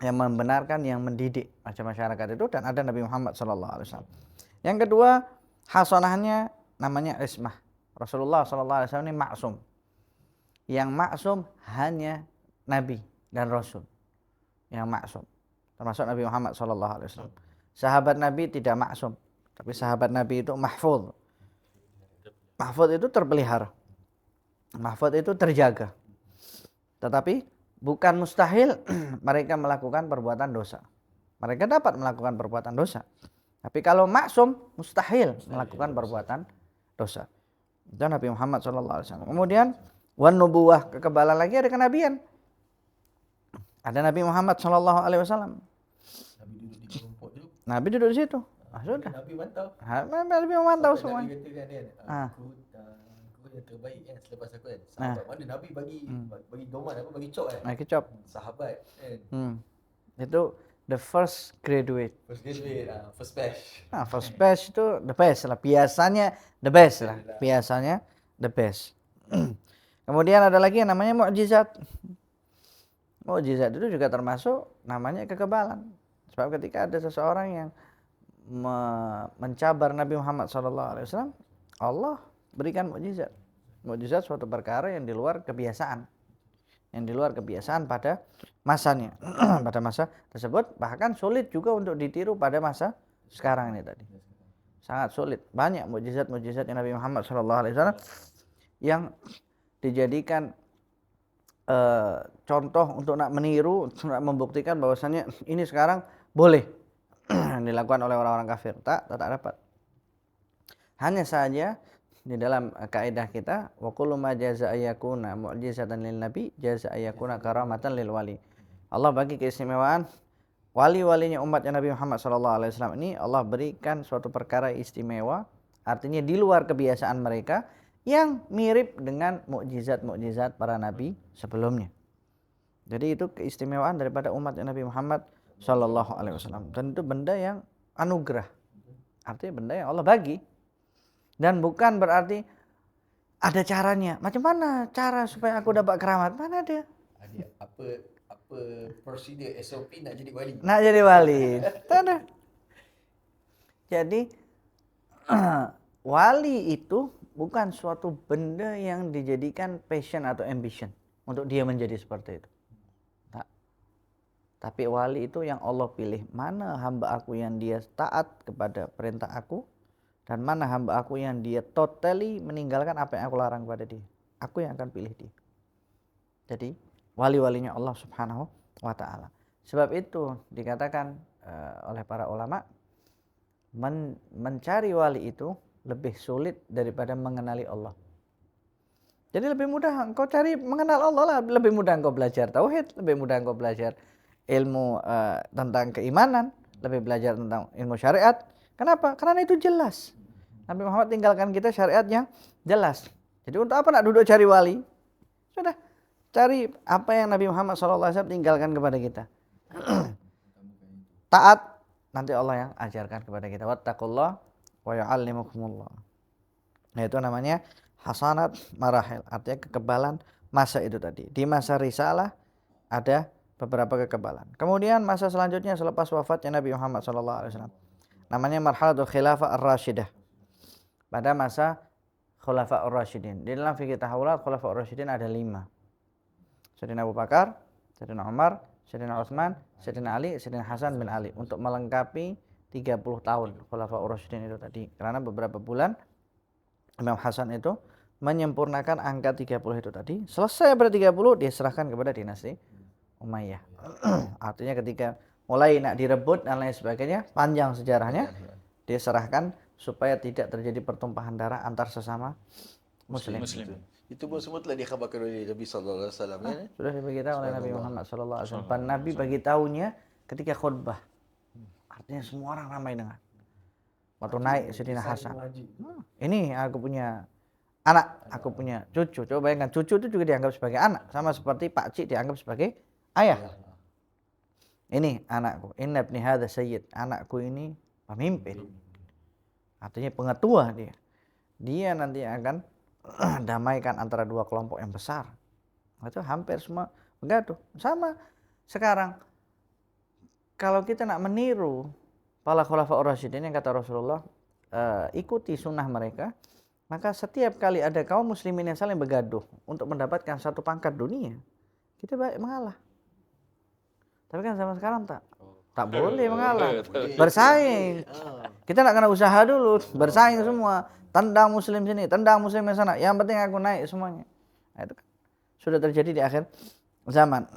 yang membenarkan, yang mendidik macam masyarakat itu, dan ada Nabi Muhammad SAW. Yang kedua hasanahnya namanya ismah. Rasulullah SAW ini maksum. Yang maksum hanya Nabi dan Rasul yang maksum, termasuk Nabi Muhammad SAW. Sahabat Nabi tidak maksum, tapi sahabat Nabi itu mahfuz. Mahfuz itu terpelihara, mahfuz itu terjaga. Tetapi bukan mustahil mereka melakukan perbuatan dosa. Mereka dapat melakukan perbuatan dosa, tapi kalau maksum mustahil melakukan perbuatan dosa. Itu Nabi Muhammad SAW. Kemudian wan nubuwah, kekebalan lagi ada kenabian. Ada Nabi Muhammad SAW. Nabi duduk di situ. Ah, sudah.
Nabi mantau.
Nabi memantau semua.
Nabi kata kan, aku yang terbaik kan selepas aku kan. Sahabat mana Nabi bagi doman apa, bagi cop kan.
Bagi cop.
Sahabat kan.
Itu the first graduate.
First batch.
First batch itu the best lah. Biasanya the best lah. Biasanya the best. Kemudian ada lagi yang namanya mukjizat. Mukjizat itu juga termasuk namanya kekebalan. Sebab ketika ada seseorang yang mencabar Nabi Muhammad SAW, Allah berikan mukjizat. Mukjizat suatu perkara yang di luar kebiasaan. Yang di luar kebiasaan pada masanya. Pada masa tersebut, bahkan sulit juga untuk ditiru pada masa sekarang ini tadi. Sangat sulit. Banyak mukjizat-mukjizat yang Nabi Muhammad SAW yang dijadikan contoh untuk nak meniru, untuk nak membuktikan bahwasannya ini sekarang boleh dilakukan oleh orang-orang kafir. Tak dapat. Hanya saja di dalam kaidah kita, wa kullu ma jaza ayyakuna mu'jizatan lil nabi jaza ayyakuna karamatan lil wali. Allah bagi keistimewaan wali-walinya umatnya Nabi Muhammad SAW ini, Allah berikan suatu perkara istimewa, artinya di luar kebiasaan mereka, yang mirip dengan mukjizat-mukjizat para nabi sebelumnya. Jadi itu keistimewaan daripada umatnya Nabi Muhammad SAW, dan itu benda yang anugerah, artinya benda yang Allah bagi. Dan bukan berarti ada caranya. Macam mana cara supaya aku dapat keramat? Mana ada?
Ada apa prosedur SOP nak jadi wali?
Nak jadi wali. Tak ada. Jadi wali itu bukan suatu benda yang dijadikan passion atau ambition untuk dia menjadi seperti itu. Tak. Tapi wali itu yang Allah pilih. Mana hamba aku yang dia taat kepada perintah aku, dan mana hamba aku yang dia totally meninggalkan apa yang aku larang kepada dia. Aku yang akan pilih dia. Jadi wali-walinya Allah Subhanahu wa ta'ala. Sebab itu dikatakan oleh para ulama, mencari wali itu lebih sulit daripada mengenali Allah. Jadi lebih mudah engkau cari mengenal Allah lah, lebih mudah engkau belajar tauhid, lebih mudah engkau belajar ilmu tentang keimanan, lebih belajar tentang ilmu syariat. Kenapa? Karena itu jelas. Nabi Muhammad tinggalkan kita syariat yang jelas. Jadi untuk apa nak duduk cari wali? Sudah, cari apa yang Nabi Muhammad SAW tinggalkan kepada kita. Taat, nanti Allah yang ajarkan kepada kita. Wattaqullah wa yu'allimukumullah. Nah, itu namanya hasanat marahil, artinya kekebalan masa itu tadi. Di masa risalah ada beberapa kekebalan. Kemudian masa selanjutnya selepas wafatnya Nabi Muhammad SAW, namanya marhalatul khilafah ar-rasyidah. Pada masa Khulafa ar-Rasyidin. Di dalam fikih tahawulat Khulafa ar-Rasyidin ada 5. Sayyidina Abu Bakar, Sayyidina Umar, Sayyidina Utsman, Sayyidina Ali, Sayyidina Hasan bin Ali, untuk melengkapi 30 tahun Khulafa ar-Rasyidin itu tadi. Karena beberapa bulan Imam Hasan itu menyempurnakan angka 30 itu tadi. Selesai pada 30 dia serahkan kepada dinasti Umayyah. Artinya ketika mulai nak direbut dan lain sebagainya, panjang sejarahnya, dia serahkan supaya tidak terjadi pertumpahan darah antar sesama muslim.
Itu pun semua telah dikhabarkan oleh Nabi sallallahu alaihi wasallam kan?
Sudah diberitahu oleh Nabi Muhammad sallallahu alaihi wasallam. Dan Nabi bagi tahunya ketika khutbah. Artinya semua orang ramai dengar. Waktu naik Sayyidina Hasan. Ini aku punya anak, aku punya cucu. Coba bayangkan, cucu itu juga dianggap sebagai anak, sama seperti Pak Cik dianggap sebagai ayah. Ini anakku, inna ibni hadza sayyid, anakku ini pemimpin. Artinya pengetua dia. Dia nanti akan damaikan antara dua kelompok yang besar. Itu hampir semua begitu. Sama sekarang, kalau kita nak meniru para khulafaur rasyidin yang kata Rasulullah, ikuti sunnah mereka, maka setiap kali ada kaum muslimin yang saling bergaduh untuk mendapatkan satu pangkat dunia, kita baik mengalah. Tapi kan zaman sekarang tak boleh mengalah, bersaing. Kita nak kena usaha dulu, bersaing semua, tendang muslim sini, tendang muslim yang sana. Yang penting aku naik semuanya. Nah, itu kan sudah terjadi di akhir zaman.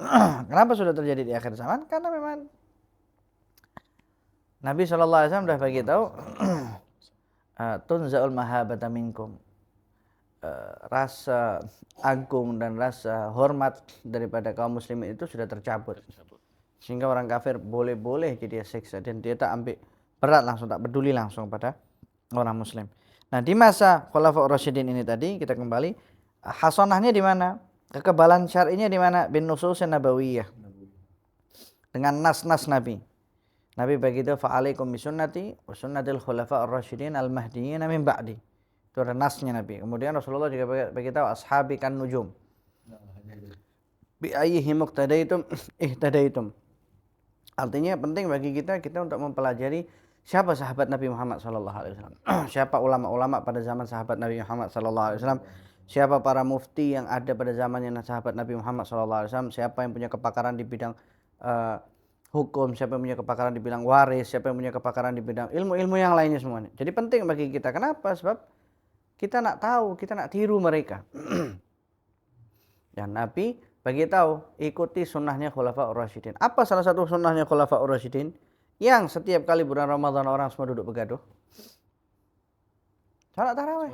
Kenapa sudah terjadi di akhir zaman? Karena memang Nabi SAW sudah bagi tahu, tunzaul mahabata minkum, rasa agung dan rasa hormat daripada kaum muslimin itu sudah tercabut. Sehingga orang kafir boleh-boleh jadi siksa, dan dia tak ambil berat langsung, tak peduli langsung pada orang muslim. Nah, di masa Khulafaur Rasyidin ini tadi kita kembali, hasanahnya di mana? Kekebalan syar'inya di mana? Bin nususin nabawiyah. Dengan nas-nas Nabi. Nabi begitu, fa'alaikum bisunnati wa sunnatil khulafaur rasyidin al-mahdiyyin min ba'di. Itu ada nasnya Nabi. Kemudian Rasulullah juga beritahu, ashabi kan nujum. Bi ayyihim muqtadaitum ihtadaitum. Artinya penting bagi kita untuk mempelajari siapa sahabat Nabi Muhammad SAW. Siapa ulama-ulama pada zaman sahabat Nabi Muhammad SAW. Siapa para mufti yang ada pada zamannya sahabat Nabi Muhammad SAW. Siapa yang punya kepakaran di bidang hukum, siapa yang punya kepakaran di bidang waris, siapa yang punya kepakaran di bidang ilmu-ilmu yang lainnya semuanya. Jadi penting bagi kita. Kenapa? Sebab kita nak tahu, kita nak tiru mereka. Dan Nabi bagi tahu, ikuti sunnahnya Khulafaur Rasyidin. Apa salah satu sunnahnya Khulafaur Rasyidin? Yang setiap kali bulan Ramadan orang semua duduk bergaduh. Salat tarawih.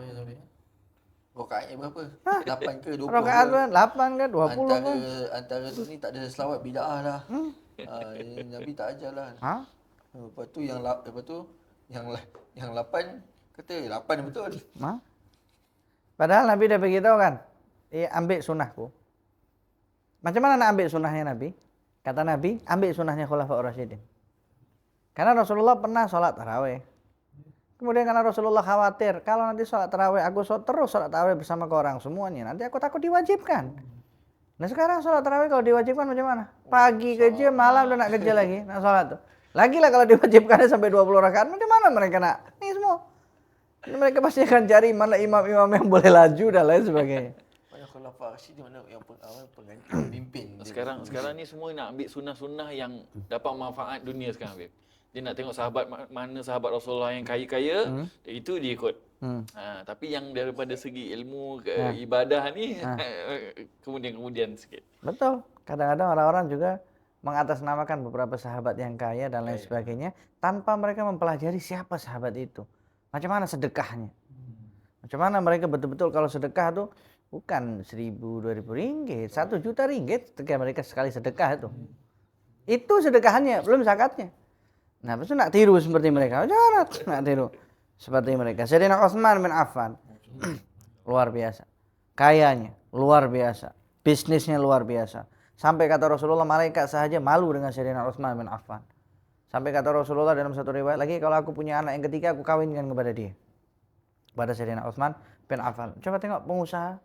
Rakaatnya berapa? 8 ke 20
Rakaat
ke?
8 ke 20 ke?
Antara tu ni tak ada selawat bid'ah lah. Nabi tak ajar lah.
Ha?
Lepas tu yang 8 kata 8 betul.
Ha? Padahal Nabi dah beritahu kan, ambil sunnahku. Macam mana nak ambil sunnahnya Nabi? Kata Nabi, ambil sunnahnya Khulafaur Rasyidin. Karena Rasulullah pernah sholat tarawih. Kemudian karena Rasulullah khawatir, kalau nanti sholat tarawih, aku terus sholat tarawih bersama ke orang semuanya, nanti aku takut diwajibkan. Nah sekarang sholat tarawih kalau diwajibkan macam mana? Pagi kerja, malam udah nak kerja lagi, nak sholat tuh. Lagi lah kalau diwajibkan sampai 20 rakaat, macam mana mereka nak? Ini semua. Mereka pasti akan cari mana imam-imam yang boleh laju dan lain sebagainya.
Mana Khulafaur Rasyidin, mana yang pengganti pemimpin.
Sekarang ni semua nak ambil sunnah-sunnah yang dapat manfaat dunia sekarang, Habib. Dia nak tengok mana sahabat Rasulullah yang kaya-kaya, itu dia ikut. Tapi yang daripada segi ilmu ibadah ni kemudian sikit.
Betul. Kadang-kadang orang-orang juga mengatasnamakan beberapa sahabat yang kaya dan lain sebagainya tanpa mereka mempelajari siapa sahabat itu. Macam mana sedekahnya? Macam mana mereka betul-betul kalau sedekah tuh bukan 1.000, 2.000 ringgit, 1 juta ringgit ketika mereka sekali sedekah itu. Itu sedekahnya, belum zakatnya. Nah, lepas itu nak tiru seperti mereka. Jangan nak tiru seperti mereka. Sayyidina Utsman bin Affan luar biasa. Kayanya luar biasa. Bisnisnya luar biasa. Sampai kata Rasulullah, malaikat sahaja malu dengan Sayyidina Utsman bin Affan. Sampai kata Rasulullah dalam satu riwayat lagi, kalau aku punya anak yang ketiga, aku kawinkan kepada dia. Kepada Sayyidina Utsman bin Affan. Coba tengok pengusaha,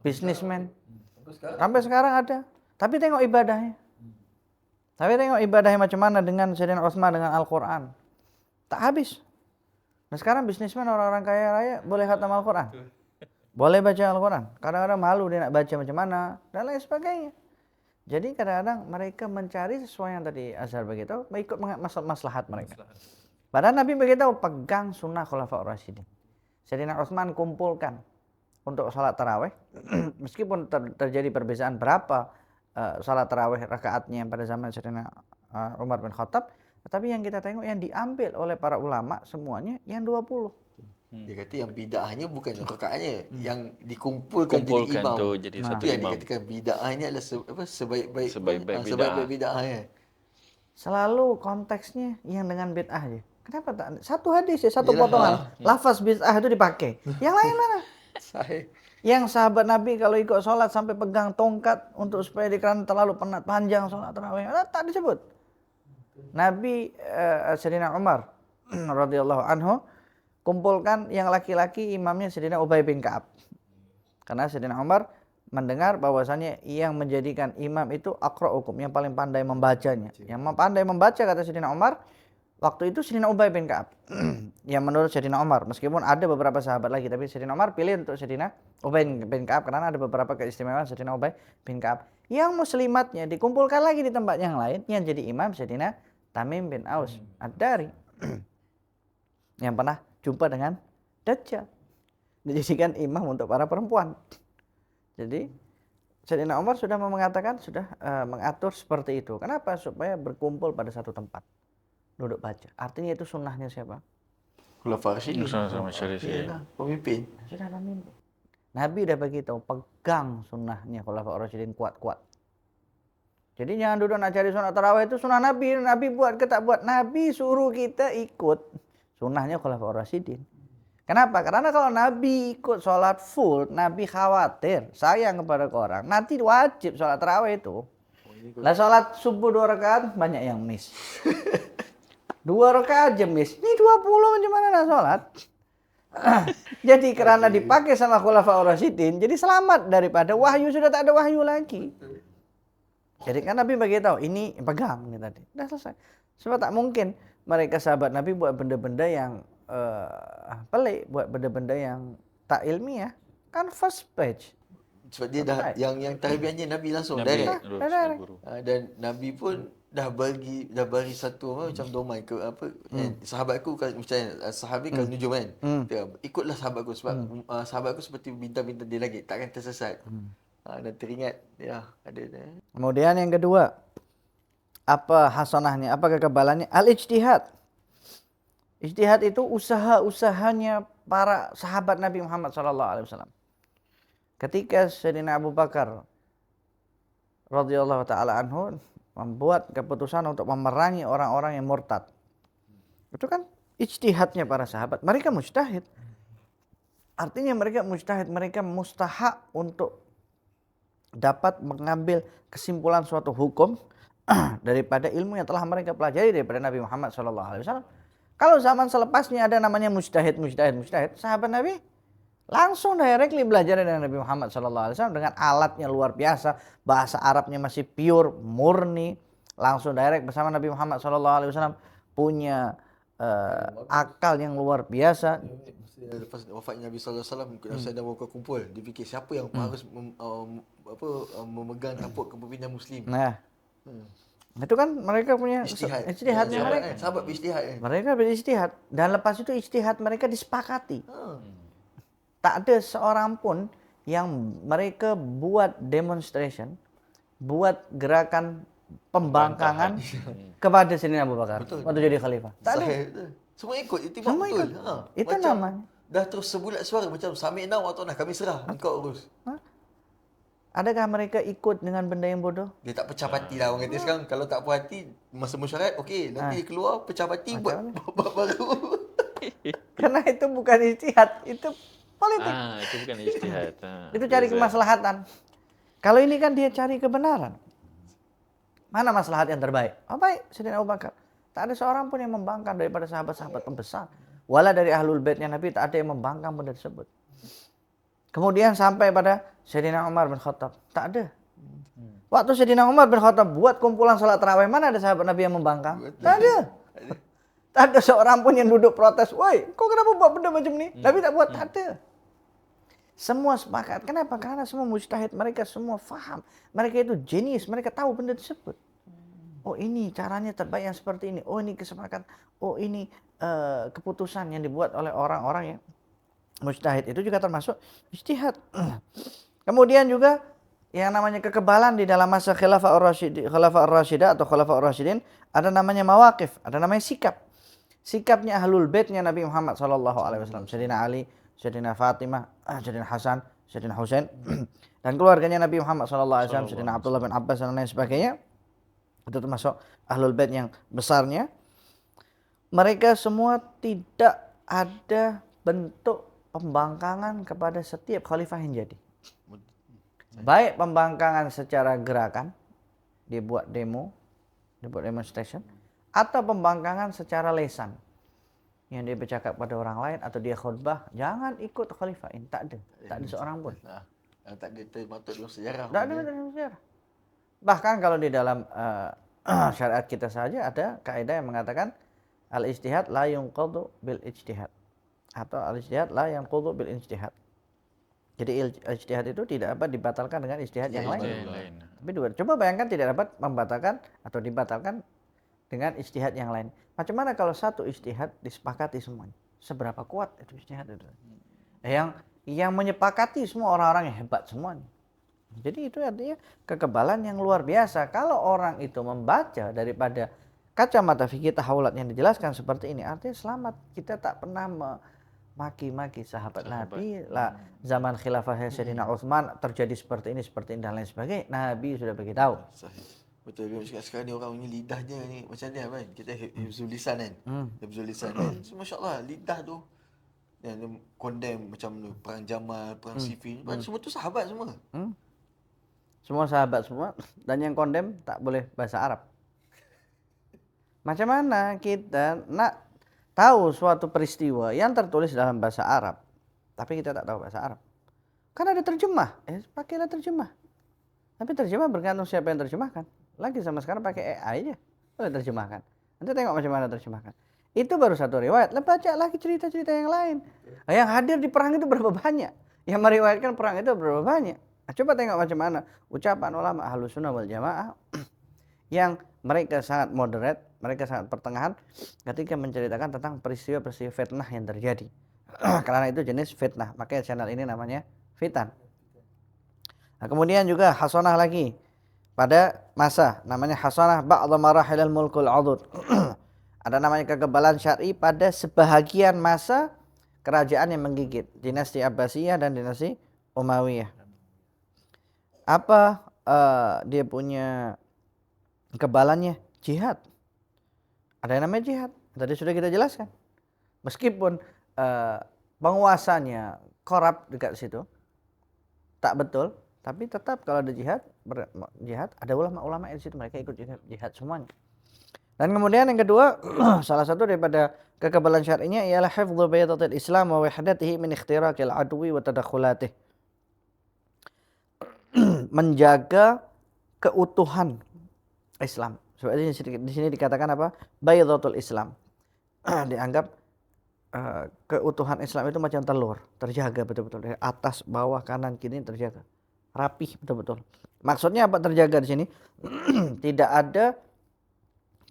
bisnismen. Sampai sekarang ada. Tapi tengok ibadahnya. Tapi tengok ibadahnya macam mana dengan Sayyidina Utsman dengan Al-Quran. Tak habis. Nah sekarang bisnismen orang-orang kaya raya boleh khatam Al-Quran. Boleh baca Al-Quran. Kadang-kadang malu dia nak baca macam mana. Dan lain sebagainya. Jadi kadang-kadang mereka mencari sesuai yang tadi Azhar beritahu. Ikut maslahat mereka. Padahal Nabi beritahu pegang sunnah Khulafaur Rasyidin. Sayyidina Utsman kumpulkan untuk salat tarawih. Meskipun terjadi perbezaan berapa salat tarawih rakaatnya pada zaman Sayyidina Umar bin Khattab, tetapi yang kita tengok yang diambil oleh para ulama semuanya yang 20.
Dia kata yang bid'ahnya bukan rakaatnya, yang dikumpulkan jadi imam.
Tu jadi satu
yang
imam.
dikatakan bid'ahnya adalah
Sebaik-baik
bid'ahnya.
Selalu konteksnya yang dengan bid'ah aja. Kenapa tak satu hadis ya, satu potongan lafaz bid'ah itu dipakai. Yang lain mana?
Sahih.
Yang sahabat Nabi kalau ikut sholat sampai pegang tongkat untuk supaya dikatakan terlalu penat panjang sholat tarawih, tak disebut. Nabi Sayyidina Umar radhiyallahu anhu kumpulkan yang laki-laki imamnya Sayyidina Ubay bin Ka'ab. Karena Sayyidina Umar mendengar bahwasannya yang menjadikan imam itu aqra'ukum, yang paling pandai membacanya. Yang pandai membaca kata Sayyidina Umar waktu itu Sayyidina Ubay bin Ka'ab. Yang menurut Sayyidina Umar, meskipun ada beberapa sahabat lagi, tapi Sayyidina Umar pilih untuk Sayyidina Ubay bin Ka'ab karena ada beberapa keistimewaan Sayyidina Ubay bin Ka'ab. Yang muslimatnya dikumpulkan lagi di tempat yang lain, yang jadi imam Sayyidina Tamim bin Aus Ad-Dari. Yang pernah jumpa dengan Dajjal. Dijadikan imam untuk para perempuan. Jadi Sayyidina Umar sudah mengatakan, sudah mengatur seperti itu. Kenapa? Supaya berkumpul pada satu tempat. Duduk baca. Artinya itu sunnahnya siapa?
Khulafaur Rasyidin. Pemimpin.
Sudah pemimpin. Nabi dah bagi tahu, pegang sunnahnya Khulafaur Rasyidin kuat-kuat. Jadi jangan duduk nak cari sunat tarawih itu sunnah Nabi. Nabi buat ke tak buat? Nabi suruh kita ikut sunnahnya Khulafaur Rasyidin. Kenapa? Karena kalau Nabi ikut sholat full, Nabi khawatir, sayang kepada orang. Nanti wajib sholat tarawih itu. Lah sholat subuh 2 rakaat banyak yang miss. 2 rakaat aja miss. Ini 20 macam mana nak sholat? Jadi karena dipakai sama Khulafaur Rasyidin, jadi selamat daripada wahyu, sudah tak ada wahyu lagi. Jadi kan Nabi bagi tahu, ini pegang ini tadi. Dah selesai. Sebab tak mungkin mereka sahabat Nabi buat benda-benda yang pelik, buat benda-benda yang tak ilmiah. Kan first page.
Sebab dia dah yang tarbiyahnya Nabi langsung direct. Dan Nabi pun dah bagi satu macam domain ke apa sahabatku macam sahabat kalau nujum kan. Ikutlah sahabatku sebab sahabatku seperti bintang-bintang di langit, takkan tersesat. Dan teringat ya ada.
Kemudian yang kedua, apa hasanahnya, apa kekebalannya? Al-ijtihad. Ijtihad itu usaha-usahanya para sahabat Nabi Muhammad SAW. ketika Sayyidina Abu Bakar radhiyallahu taala anhu membuat keputusan untuk memerangi orang-orang yang murtad. Itu kan ijtihadnya para sahabat. Mereka mujtahid. Artinya mereka mujtahid, mereka mustahak untuk dapat mengambil kesimpulan suatu hukum daripada ilmu yang telah mereka pelajari daripada Nabi Muhammad SAW. Kalau zaman selepasnya ada namanya mujtahid, sahabat Nabi langsung directly belajar dari Nabi Muhammad SAW dengan alatnya luar biasa, bahasa Arabnya masih pure, murni, langsung direct bersama Nabi Muhammad SAW, punya akal yang luar biasa.
Lepas wafatnya Nabi SAW, saya dah bawa kumpul, dia fikir siapa yang harus memegang tampuk kepemimpinan Muslim.
Nah, itu kan mereka punya ijtihadnya mereka.
Sahabat ijtihad.
Mereka berijtihad dan lepas itu ijtihad mereka disepakati. Tak ada seorang pun yang mereka buat demonstration, buat gerakan pembangkangan kepada Sayyidina Abu Bakar waktu jadi khalifah. Tak ada.
Semua ikut, itibak betul.
Itu
macam
namanya.
Dah terus sebulat suara macam sami'na wa ata'na, kami serah, engkau urus.
Adakah mereka ikut dengan benda yang bodoh?
Dia tak pecah parti lah orang kata sekarang. Kalau tak puas hati masa mesyuarat, okey, nanti keluar pecah parti buat baru.
Karena itu bukan ijtihad, itu politik.
Itu bukan ijtihad.
Itu cari kemaslahatan. Kalau ini kan dia cari kebenaran. Mana maslahat yang terbaik? Baik, Sayyidina Abu Bakar. Tak ada seorang pun yang membangkang daripada sahabat-sahabat pembesar. Wala dari ahlul baitnya Nabi tak ada yang membangkang benda tersebut. Kemudian sampai pada Sayyidina Umar bin Khattab. Tak ada. Waktu Sayyidina Umar bin Khattab buat kumpulan salat tarawih, mana ada sahabat Nabi yang membangkang? Tak ada. Tak ada seorang pun yang duduk protes. Woi, kau kenapa buat benda macam ni? Nabi tak buat. Tak ada. Semua sepakat. Kenapa? Karena semua mujtahid. Mereka semua faham. Mereka itu jenius. Mereka tahu benda tersebut. Oh ini caranya terbaik yang seperti ini. Oh ini kesepakatan. Oh ini keputusan yang dibuat oleh orang-orang yang mujtahid. Itu juga termasuk ijtihad. Kemudian juga yang namanya kekebalan di dalam masa khilafah ar-rasyidah atau khilafah ar-rasyidin, ada namanya mawaqif, ada namanya sikap. Sikapnya ahlul baitnya Nabi Muhammad SAW. Sayyidina Ali, Sayyidina Fatimah, Sayyidina Hasan, Sayyidina Husain, dan keluarganya Nabi Muhammad SAW, Sayyidina Abdullah bin Abbas dan lain sebagainya. Itu termasuk ahlul bait yang besarnya. Mereka semua tidak ada bentuk pembangkangan kepada setiap khalifah yang jadi. Baik pembangkangan secara gerakan, dia buat demo, dia buat demonstration, atau pembangkangan secara lisan, yang dia bercakap pada orang lain atau dia khutbah, jangan ikut khalifah ini. Tak ada. Tak ada seorang pun.
Tak ada termaktub dalam sejarah.
Tak ada dalam sejarah. Bahkan kalau di dalam syariat kita saja ada kaidah yang mengatakan al-ijtihad la yunqadu bil ijtihad atau al-ijtihad la yanqudu bil ijtihad. Jadi ijtihad itu tidak dapat dibatalkan dengan ijtihad yang lain. Tapi coba bayangkan tidak dapat membatalkan atau dibatalkan dengan ijtihad yang lain. Macam mana kalau satu ijtihad disepakati semuanya? Seberapa kuat itu ijtihad itu? Yang menyepakati semua orang-orang yang hebat semuanya. Jadi itu artinya kekebalan yang luar biasa. Kalau orang itu membaca daripada kacamata fikih tahawulat yang dijelaskan seperti ini, artinya selamat. Kita tak pernah maki-maki sahabat Nabi lah. Zaman khilafah Sayyidina Utsman terjadi seperti ini dan lain sebagainya. Nabi sudah beritahu.
Betul, sekarang ni orang ni lidahnya ni macam ni kan. Kita hifzul lisan kan. Hifzul lisan kan. So, masya-Allah lidah tu yang condemn macam tu perang Jamal, perang Siffin, semua tu sahabat semua.
Semua sahabat semua, dan yang kondem tak boleh bahasa Arab. Macam mana kita nak tahu suatu peristiwa yang tertulis dalam bahasa Arab, tapi kita tak tahu bahasa Arab? Kan ada terjemah, pakailah terjemah. Tapi terjemah bergantung siapa yang terjemahkan. Lagi sama sekarang pakai AI aja, boleh terjemahkan. Nanti tengok macam mana terjemahkan. Itu baru satu riwayat. Baca lagi cerita-cerita yang lain. Yang hadir di perang itu berapa banyak? Yang meriwayatkan perang itu berapa banyak? Coba tengok macam mana ucapan ulama Ahlus Sunnah wal Jamaah yang mereka sangat moderate, mereka sangat pertengahan ketika menceritakan tentang peristiwa-peristiwa fitnah yang terjadi. Karena itu jenis fitnah, makanya channel ini namanya Fitan. Nah, kemudian juga hasanah lagi pada masa namanya hasanah ba'dha marahilal mulkul adud. Ada namanya kekebalan syar'i pada sebahagian masa kerajaan yang menggigit, dinasti Abbasiyah dan dinasti Umayyah. Apa dia punya kekebalannya? Jihad. Ada yang namanya jihad. Tadi sudah kita jelaskan. Meskipun penguasanya korup dekat situ, tak betul, tapi tetap kalau ada jihad, ada ulama-ulama di situ, mereka ikut jihad semuanya. Dan kemudian yang kedua, salah satu daripada kekebalan syar'inya ialah hifdzu baydatil Islam wa wahdatihi min ikhtiraqil adwi wa tadakhulatih. Menjaga keutuhan Islam. Seperti di sini dikatakan apa? Baydatul Islam. Dianggap keutuhan Islam itu macam telur, terjaga betul-betul dari atas, bawah, kanan, kiri terjaga, rapih betul-betul. Maksudnya apa terjaga di sini? Tidak ada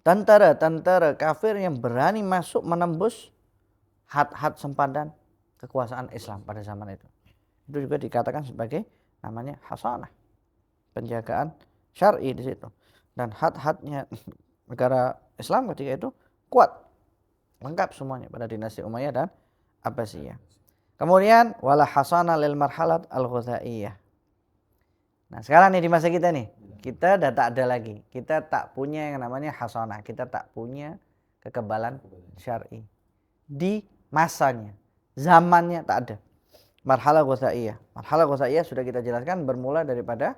tentara kafir yang berani masuk menembus had-had sempadan kekuasaan Islam pada zaman itu. Itu juga dikatakan sebagai namanya hasanah, penjagaan syar'i di situ. Dan had-hadnya negara Islam ketika itu kuat, lengkap semuanya pada dinasti Umayyah dan Abbasiyah. Kemudian wala hasana lil marhalat al-Ghuzaiyah. Nah, sekarang nih di masa kita nih, kita udah tak ada lagi. Kita tak punya yang namanya hasanah, kita tak punya kekebalan syar'i. Di masanya, zamannya tak ada. Marhalah Ghuzaiyah. Marhalah Ghuzaiyah sudah kita jelaskan bermula daripada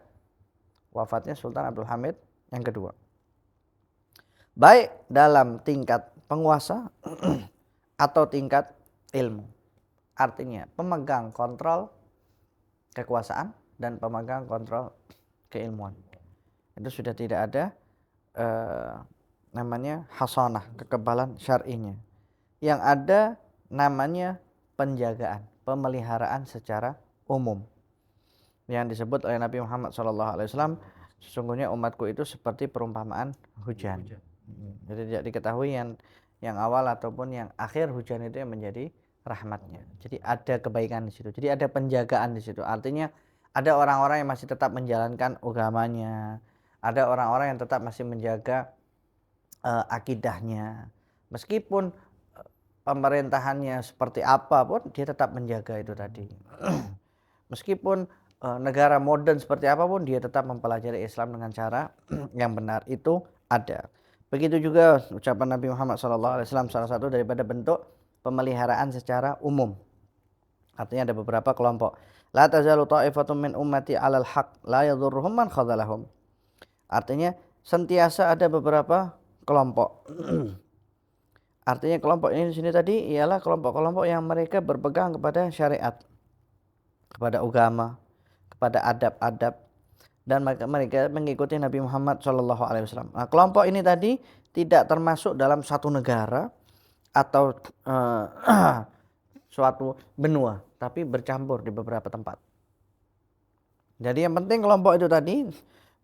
wafatnya Sultan Abdul Hamid yang kedua. Baik dalam tingkat penguasa atau tingkat ilmu. Artinya pemegang kontrol kekuasaan dan pemegang kontrol keilmuan. Itu sudah tidak ada namanya hasanah, kekebalan syar'inya. Yang ada namanya penjagaan, pemeliharaan secara umum. Yang disebut oleh Nabi Muhammad SAW, sesungguhnya umatku itu seperti perumpamaan hujan. Jadi tidak diketahui yang awal ataupun yang akhir hujan itu yang menjadi rahmatnya. Jadi ada kebaikan di situ. Jadi ada penjagaan di situ. Artinya ada orang-orang yang masih tetap menjalankan agamanya. Ada orang-orang yang tetap masih menjaga akidahnya. Meskipun pemerintahannya seperti apa pun dia tetap menjaga itu tadi. Meskipun negara modern seperti apapun dia tetap mempelajari Islam dengan cara yang benar, itu ada. Begitu juga ucapan Nabi Muhammad SAW, salah satu daripada bentuk pemeliharaan secara umum. Artinya ada beberapa kelompok. La tazalu ta'ifatun min ummati 'alal haq la yadhurruhum man khadhalahum. Artinya sentiasa ada beberapa kelompok. Artinya kelompok ini di sini tadi ialah kelompok-kelompok yang mereka berpegang kepada syariat, kepada agama, kepada adab-adab, dan mereka mengikuti Nabi Muhammad SAW. Nah, kelompok ini tadi tidak termasuk dalam satu negara atau suatu benua, tapi bercampur di beberapa tempat. Jadi yang penting kelompok itu tadi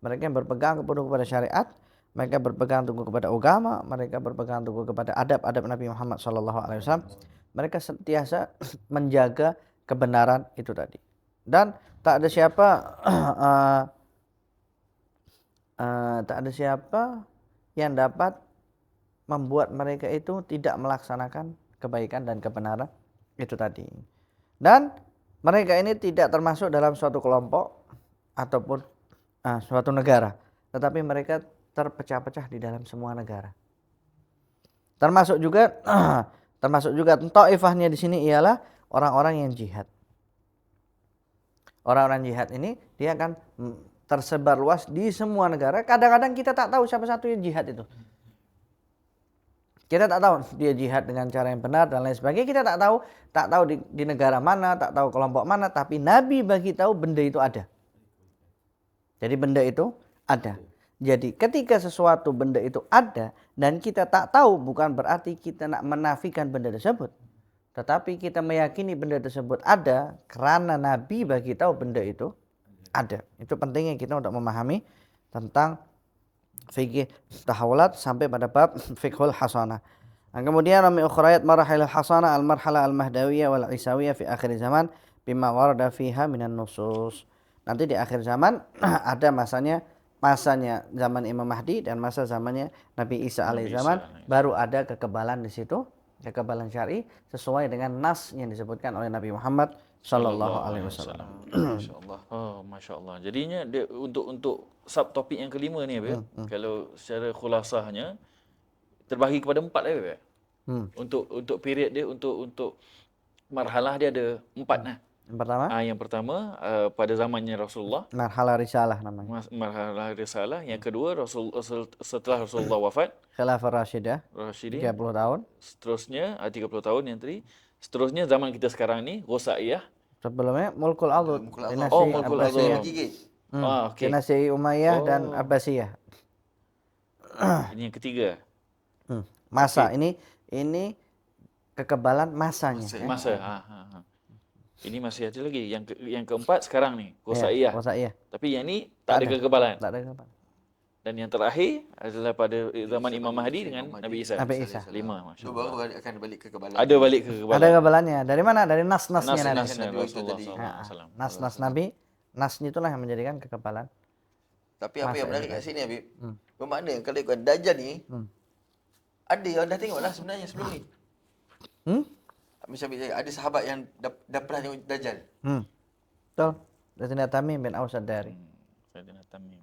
mereka yang berpegang kepada syariat, mereka berpegang teguh kepada agama, mereka berpegang teguh kepada adab-adab Nabi Muhammad SAW. Mereka sentiasa menjaga kebenaran itu tadi. Dan tak ada siapa yang dapat membuat mereka itu tidak melaksanakan kebaikan dan kebenaran itu tadi. Dan mereka ini tidak termasuk dalam suatu kelompok ataupun suatu negara, tetapi mereka terpecah-pecah di dalam semua negara. Termasuk juga taifahnya di sini ialah orang-orang yang jihad. Orang-orang jihad ini dia akan tersebar luas di semua negara. Kadang-kadang kita tak tahu siapa satu yang jihad itu. Kita tak tahu dia jihad dengan cara yang benar dan lain sebagainya. Kita tak tahu di negara mana, tak tahu kelompok mana. Tapi Nabi bagi tahu benda itu ada. Jadi benda itu ada. Jadi ketika sesuatu benda itu ada dan kita tak tahu, bukan berarti kita nak menafikan benda tersebut. Tetapi kita meyakini benda tersebut ada karena Nabi bagi tahu benda itu ada. Itu pentingnya kita untuk memahami tentang fikih tahawulat sampai pada bab fiqhul hasanah. Nah, kemudian min ukhrayat marahil hasanah al-marhalah al-mahdawiyah wal isawiyah fi akhir zaman bima warada fiha minan nusus. Nanti di akhir zaman ada masanya zaman Imam Mahdi dan masa zamannya Nabi Isa alaihissalam, baru ada kekebalan di situ, kekebalan syar'i sesuai dengan nas yang disebutkan oleh Nabi Muhammad sallallahu alaihi wasallam.
Masya-Allah.
Oh, masya-Allah. Jadinya dia untuk subtopik yang kelima ni Habib, kalau secara khulasahnya terbahagi kepada 4 lah Habib. Untuk period dia untuk marhalah dia ada 4 lah.
Yang pertama,
Yang pertama pada zamannya Rasulullah,
marhalah risalah namanya.
marhalah risalah. Yang kedua setelah Rasulullah wafat,
Khilafah Rashidah,
Rasyidin.
30 tahun.
Seterusnya 30 tahun yang tadi. Seterusnya zaman kita sekarang ni Ghusaiyah.
Sebelumnya Mulkul Adud,
Mulkul Adud.
dinasti
Oh, Mulkul Adud.
Abbasiyah.
Gigit.
Okey.
Dinasti Umayyah dan Abbasiyah.
Ini yang ketiga.
Masa ini kekebalan masanya.
Masa. Ini masih ada lagi. Yang keempat sekarang ni, Ghusaiyah.
Ghusaiyah.
Tapi yang ni tak ada kekebalan.
Tak ada kekebalan.
Dan yang terakhir adalah pada zaman Imam Mahdi dengan Nabi Isa.
Nabi Isa.
5,
Itu
masya-Allah.
baru akan balik ke kebalan.
Ada balik ke kekebalan.
Ada kekebalannya. Dari mana? Dari nas-nasnya Nabi.
Nas-nasnya
Nabi itu
Rasulullah
tadi.
SAW.
Nas-nas Nabi, nasnya itulah yang menjadikan kekebalan.
Tapi apa yang menarik kat sini Habib, bermakna kalau ikut Dajjal ni, ada yang dah tengok lah sebenarnya sebelum ni. Macam Habib cakap, ada sahabat yang dah pernah tengok Dajjal.
Betul. Sayyidina Tamim bin Aus Ad-Dari.
Sayyidina Tamim.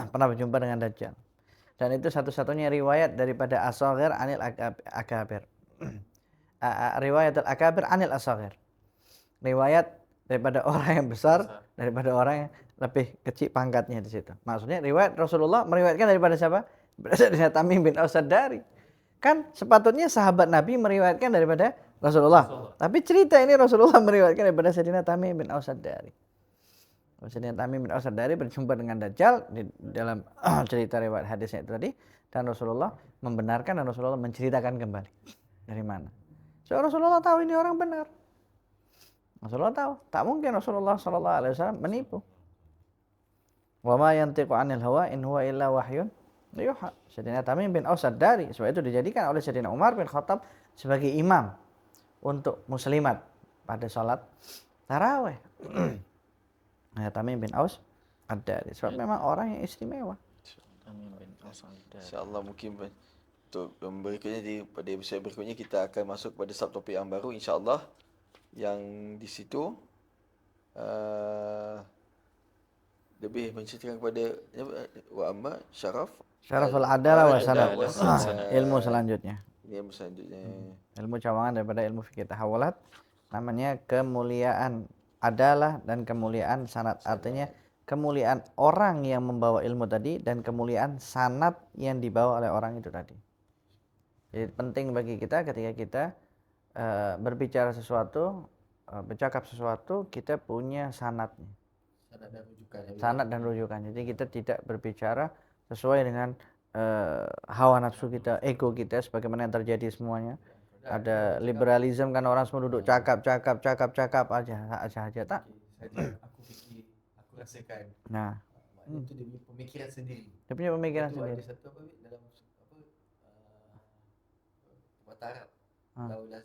Pernah berjumpa dengan Dajjal. Dan itu satu-satunya riwayat daripada As-Saghir anil Akabir. Riwayat Al-Akabir anil As-Saghir. Riwayat daripada orang yang besar daripada orang yang lebih kecil pangkatnya di situ. Maksudnya riwayat Rasulullah meriwayatkan daripada siapa? Daripada Tamim bin Aus Ad-Dari. Kan sepatutnya sahabat Nabi meriwayatkan daripada Rasulullah. Tapi cerita ini Rasulullah meriwayatkan daripada Sayyidina Tamim bin Aus Ad-Dari. Sayyidina Tamim bin Aus Ad-Dari berjumpa dengan Dajjal di dalam cerita riwayat hadisnya itu tadi, dan Rasulullah membenarkan dan Rasulullah menceritakan kembali. Dari mana? So Rasulullah tahu ini orang benar. Rasulullah tahu, tak mungkin Rasulullah sallallahu alaihi wasallam menipu. Wa ma yantiqu 'anil hawa in huwa illa wahyun yuha. Sayyidina Tamim bin Aus Ad-Dari, sebab itu dijadikan oleh Sayyidina Umar bin Khattab sebagai imam untuk muslimat pada salat tarawih. Tamim bin Aus Ad-Dari, sebab memang orang yang istimewa.
Tamim bin Aus Ad-Dari.
InsyaAllah mungkin untuk berikutnya, pada episod berikutnya kita akan masuk pada subtopik yang baru insyaAllah, yang di situ lebih menceritakan kepada wa amma syaraful adalah wa sanad. Ilmu selanjutnya. Ini ilmu selanjutnya.
Ilmu cawangan daripada ilmu fikih tahawalat, namanya kemuliaan adalah dan kemuliaan sanad. Artinya kemuliaan orang yang membawa ilmu tadi dan kemuliaan sanad yang dibawa oleh orang itu tadi. Jadi penting bagi kita ketika kita berbicara sesuatu, bercakap sesuatu, kita punya sanadnya. Sanad dan rujukan. Jadi kita tidak berbicara sesuai dengan hawa nafsu kita, ego kita, sebagaimana yang terjadi semuanya. Ada liberalisme kan, orang semua duduk cakap aja tak.
Aku fikir, aku rasakan.
Nah,
itu dia punya pemikiran sendiri.
dia punya pemikiran
Itu
sendiri.
ada satu apa dalam bahasa Arab. Laula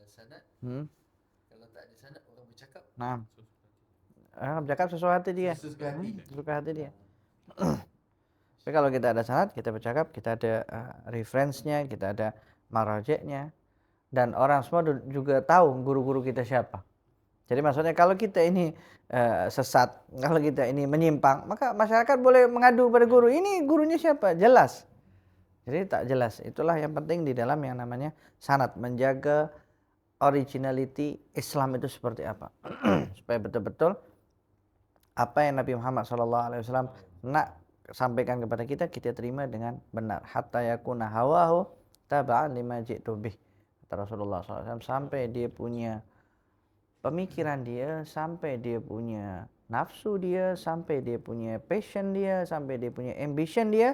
sanad. Kalau tak ada sanad, orang bercakap.
Nah, bercakap sesuai hati dia. Sesuai hati dia. Tapi kalau kita ada sanad, kita bercakap, kita ada reference-nya, kita ada marajeknya, dan orang semua juga tahu guru-guru kita siapa. Jadi maksudnya kalau kita ini sesat, kalau kita ini menyimpang, maka masyarakat boleh mengadu pada guru. Ini gurunya siapa? Jelas. Jadi tak jelas. Itulah yang penting di dalam yang namanya sanad, menjaga originality Islam itu seperti apa. Supaya betul-betul apa yang Nabi Muhammad SAW nak sampaikan kepada kita, kita terima dengan benar. Hatta yakuna hawahu taba'an lima ji'tu bih. Kata Rasulullah SAW, sampai dia punya pemikiran dia, sampai dia punya nafsu dia, sampai dia punya passion dia, sampai dia punya ambition dia,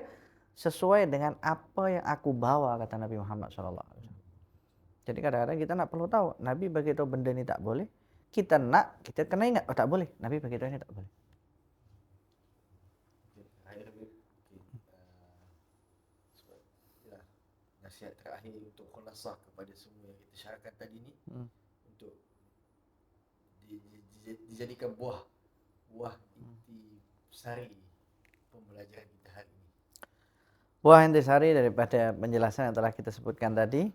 sesuai dengan apa yang aku bawa, kata Nabi Muhammad SAW. Jadi kadang-kadang kita nak perlu tahu, Nabi bagi tahu benda ni tak boleh, kita kena ingat, oh tak boleh, Nabi bagi tahu ini tak boleh.
Nasihat terakhir untuk khulasah kepada semua yang kita syarahkan tadi ni, untuk dijadikan buah intisari pembelajaran kita hari ini.
Buah intisari daripada penjelasan yang telah kita sebutkan tadi,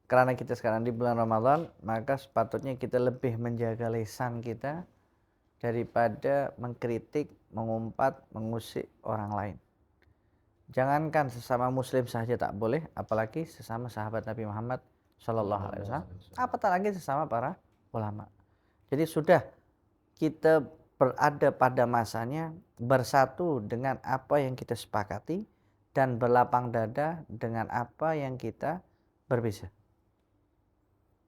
karena kita sekarang di bulan Ramadan, maka sepatutnya kita lebih menjaga lisan kita daripada mengkritik, mengumpat, mengusik orang lain. Jangankan sesama muslim saja tak boleh, apalagi sesama sahabat Nabi Muhammad Shallallahu Alaihi Wasallam, apatah lagi sesama para ulama. Jadi sudah kita berada pada masanya bersatu dengan apa yang kita sepakati dan berlapang dada dengan apa yang kita berbeza.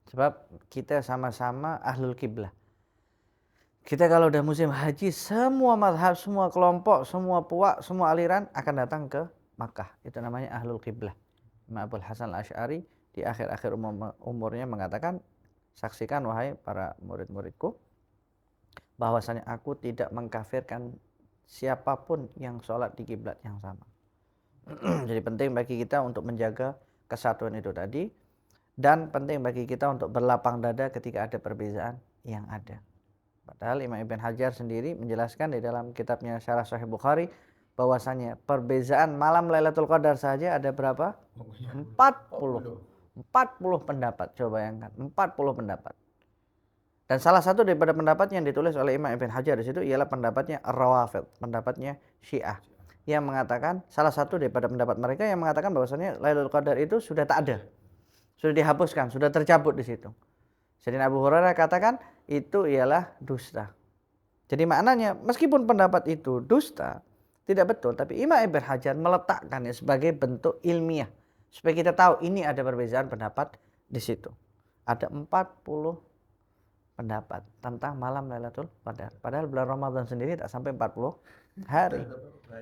Sebab kita sama-sama ahlul kiblah. Kita kalau udah musim haji, semua mazhab, semua kelompok, semua puak, semua aliran akan datang ke Makkah. Itu namanya ahlul kiblah. Imam Abul Hasan Al-Asy'ari di akhir-akhir umurnya mengatakan, saksikan wahai para murid-muridku, bahwasanya aku tidak mengkafirkan siapapun yang sholat di kiblat yang sama. Jadi penting bagi kita untuk menjaga kesatuan itu tadi, dan penting bagi kita untuk berlapang dada ketika ada perbedaan yang ada. Padahal Imam Ibn Hajar sendiri menjelaskan di dalam kitabnya Syarah Sahih Bukhari bahwasanya perbezaan malam Lailatul Qadar saja ada berapa? 40 pendapat. Coba bayangkan, 40 pendapat. Dan salah satu daripada pendapat yang ditulis oleh Imam Ibn Hajar di situ ialah pendapatnya Ar-Rawafid, pendapatnya Syiah, yang mengatakan, salah satu daripada pendapat mereka yang mengatakan bahwasanya Lailatul Qadar itu sudah tak ada. Sudah dihapuskan, sudah tercabut di situ. Sayyidina Abu Hurairah katakan itu ialah dusta. Jadi maknanya meskipun pendapat itu dusta, tidak betul, tapi Imam Ibn Hajar meletakkannya sebagai bentuk ilmiah supaya kita tahu ini ada perbedaan pendapat di situ. Ada 40 pendapat tentang malam Lailatul Qadar. Padahal bulan Ramadan sendiri tak sampai 40 hari.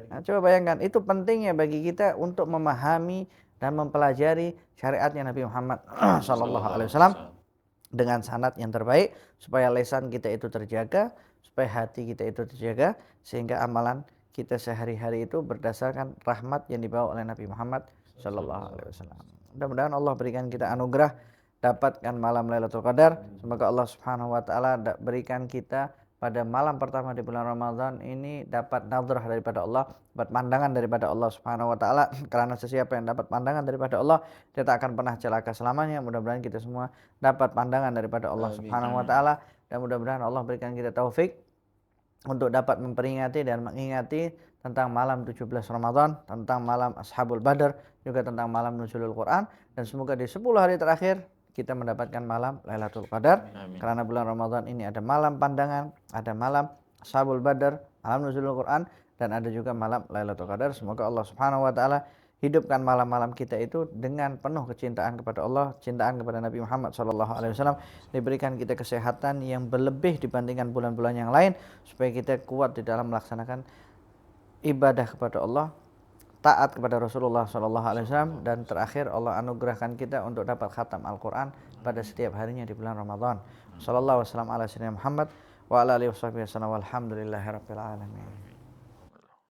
Nah, coba bayangkan, itu pentingnya bagi kita untuk memahami dan mempelajari syariatnya Nabi Muhammad SAW dengan sanad yang terbaik, supaya lisan kita itu terjaga, supaya hati kita itu terjaga, sehingga amalan kita sehari-hari itu berdasarkan rahmat yang dibawa oleh Nabi Muhammad SAW. Mudah-mudahan Allah berikan kita anugerah dapatkan malam Lailatul Qadar. Semoga Allah Subhanahu wa taala berikan kita pada malam pertama di bulan Ramadan ini dapat nadrah daripada Allah, dapat pandangan daripada Allah Subhanahu wa taala. Karena sesiapa yang dapat pandangan daripada Allah, dia tak akan pernah celaka selamanya. Mudah-mudahan kita semua dapat pandangan daripada Allah Subhanahu wa taala, dan mudah-mudahan Allah berikan kita taufik untuk dapat memperingati dan mengingati tentang malam 17 Ramadan, tentang malam Ashabul Badar, juga tentang malam Nuzulul Quran, dan semoga di 10 hari terakhir kita mendapatkan malam Lailatul Qadar. Amin. Karena bulan Ramadan ini ada malam pandangan, ada malam Ashabul Badar, malam Nuzulul Quran, dan ada juga malam Lailatul Qadar. Semoga Allah Subhanahu wa taala hidupkan malam-malam kita itu dengan penuh kecintaan kepada Allah, cintaan kepada Nabi Muhammad SAW. Diberikan kita kesehatan yang berlebih dibandingkan bulan-bulan yang lain, supaya kita kuat di dalam melaksanakan ibadah kepada Allah, taat kepada Rasulullah SAW, dan terakhir Allah anugerahkan kita untuk dapat khatam Al-Quran pada setiap harinya di bulan Ramadan. Sallallahu wasallam ala sayyidina Muhammad wa ala alihi wasallam, walhamdulillahirabbil alamin.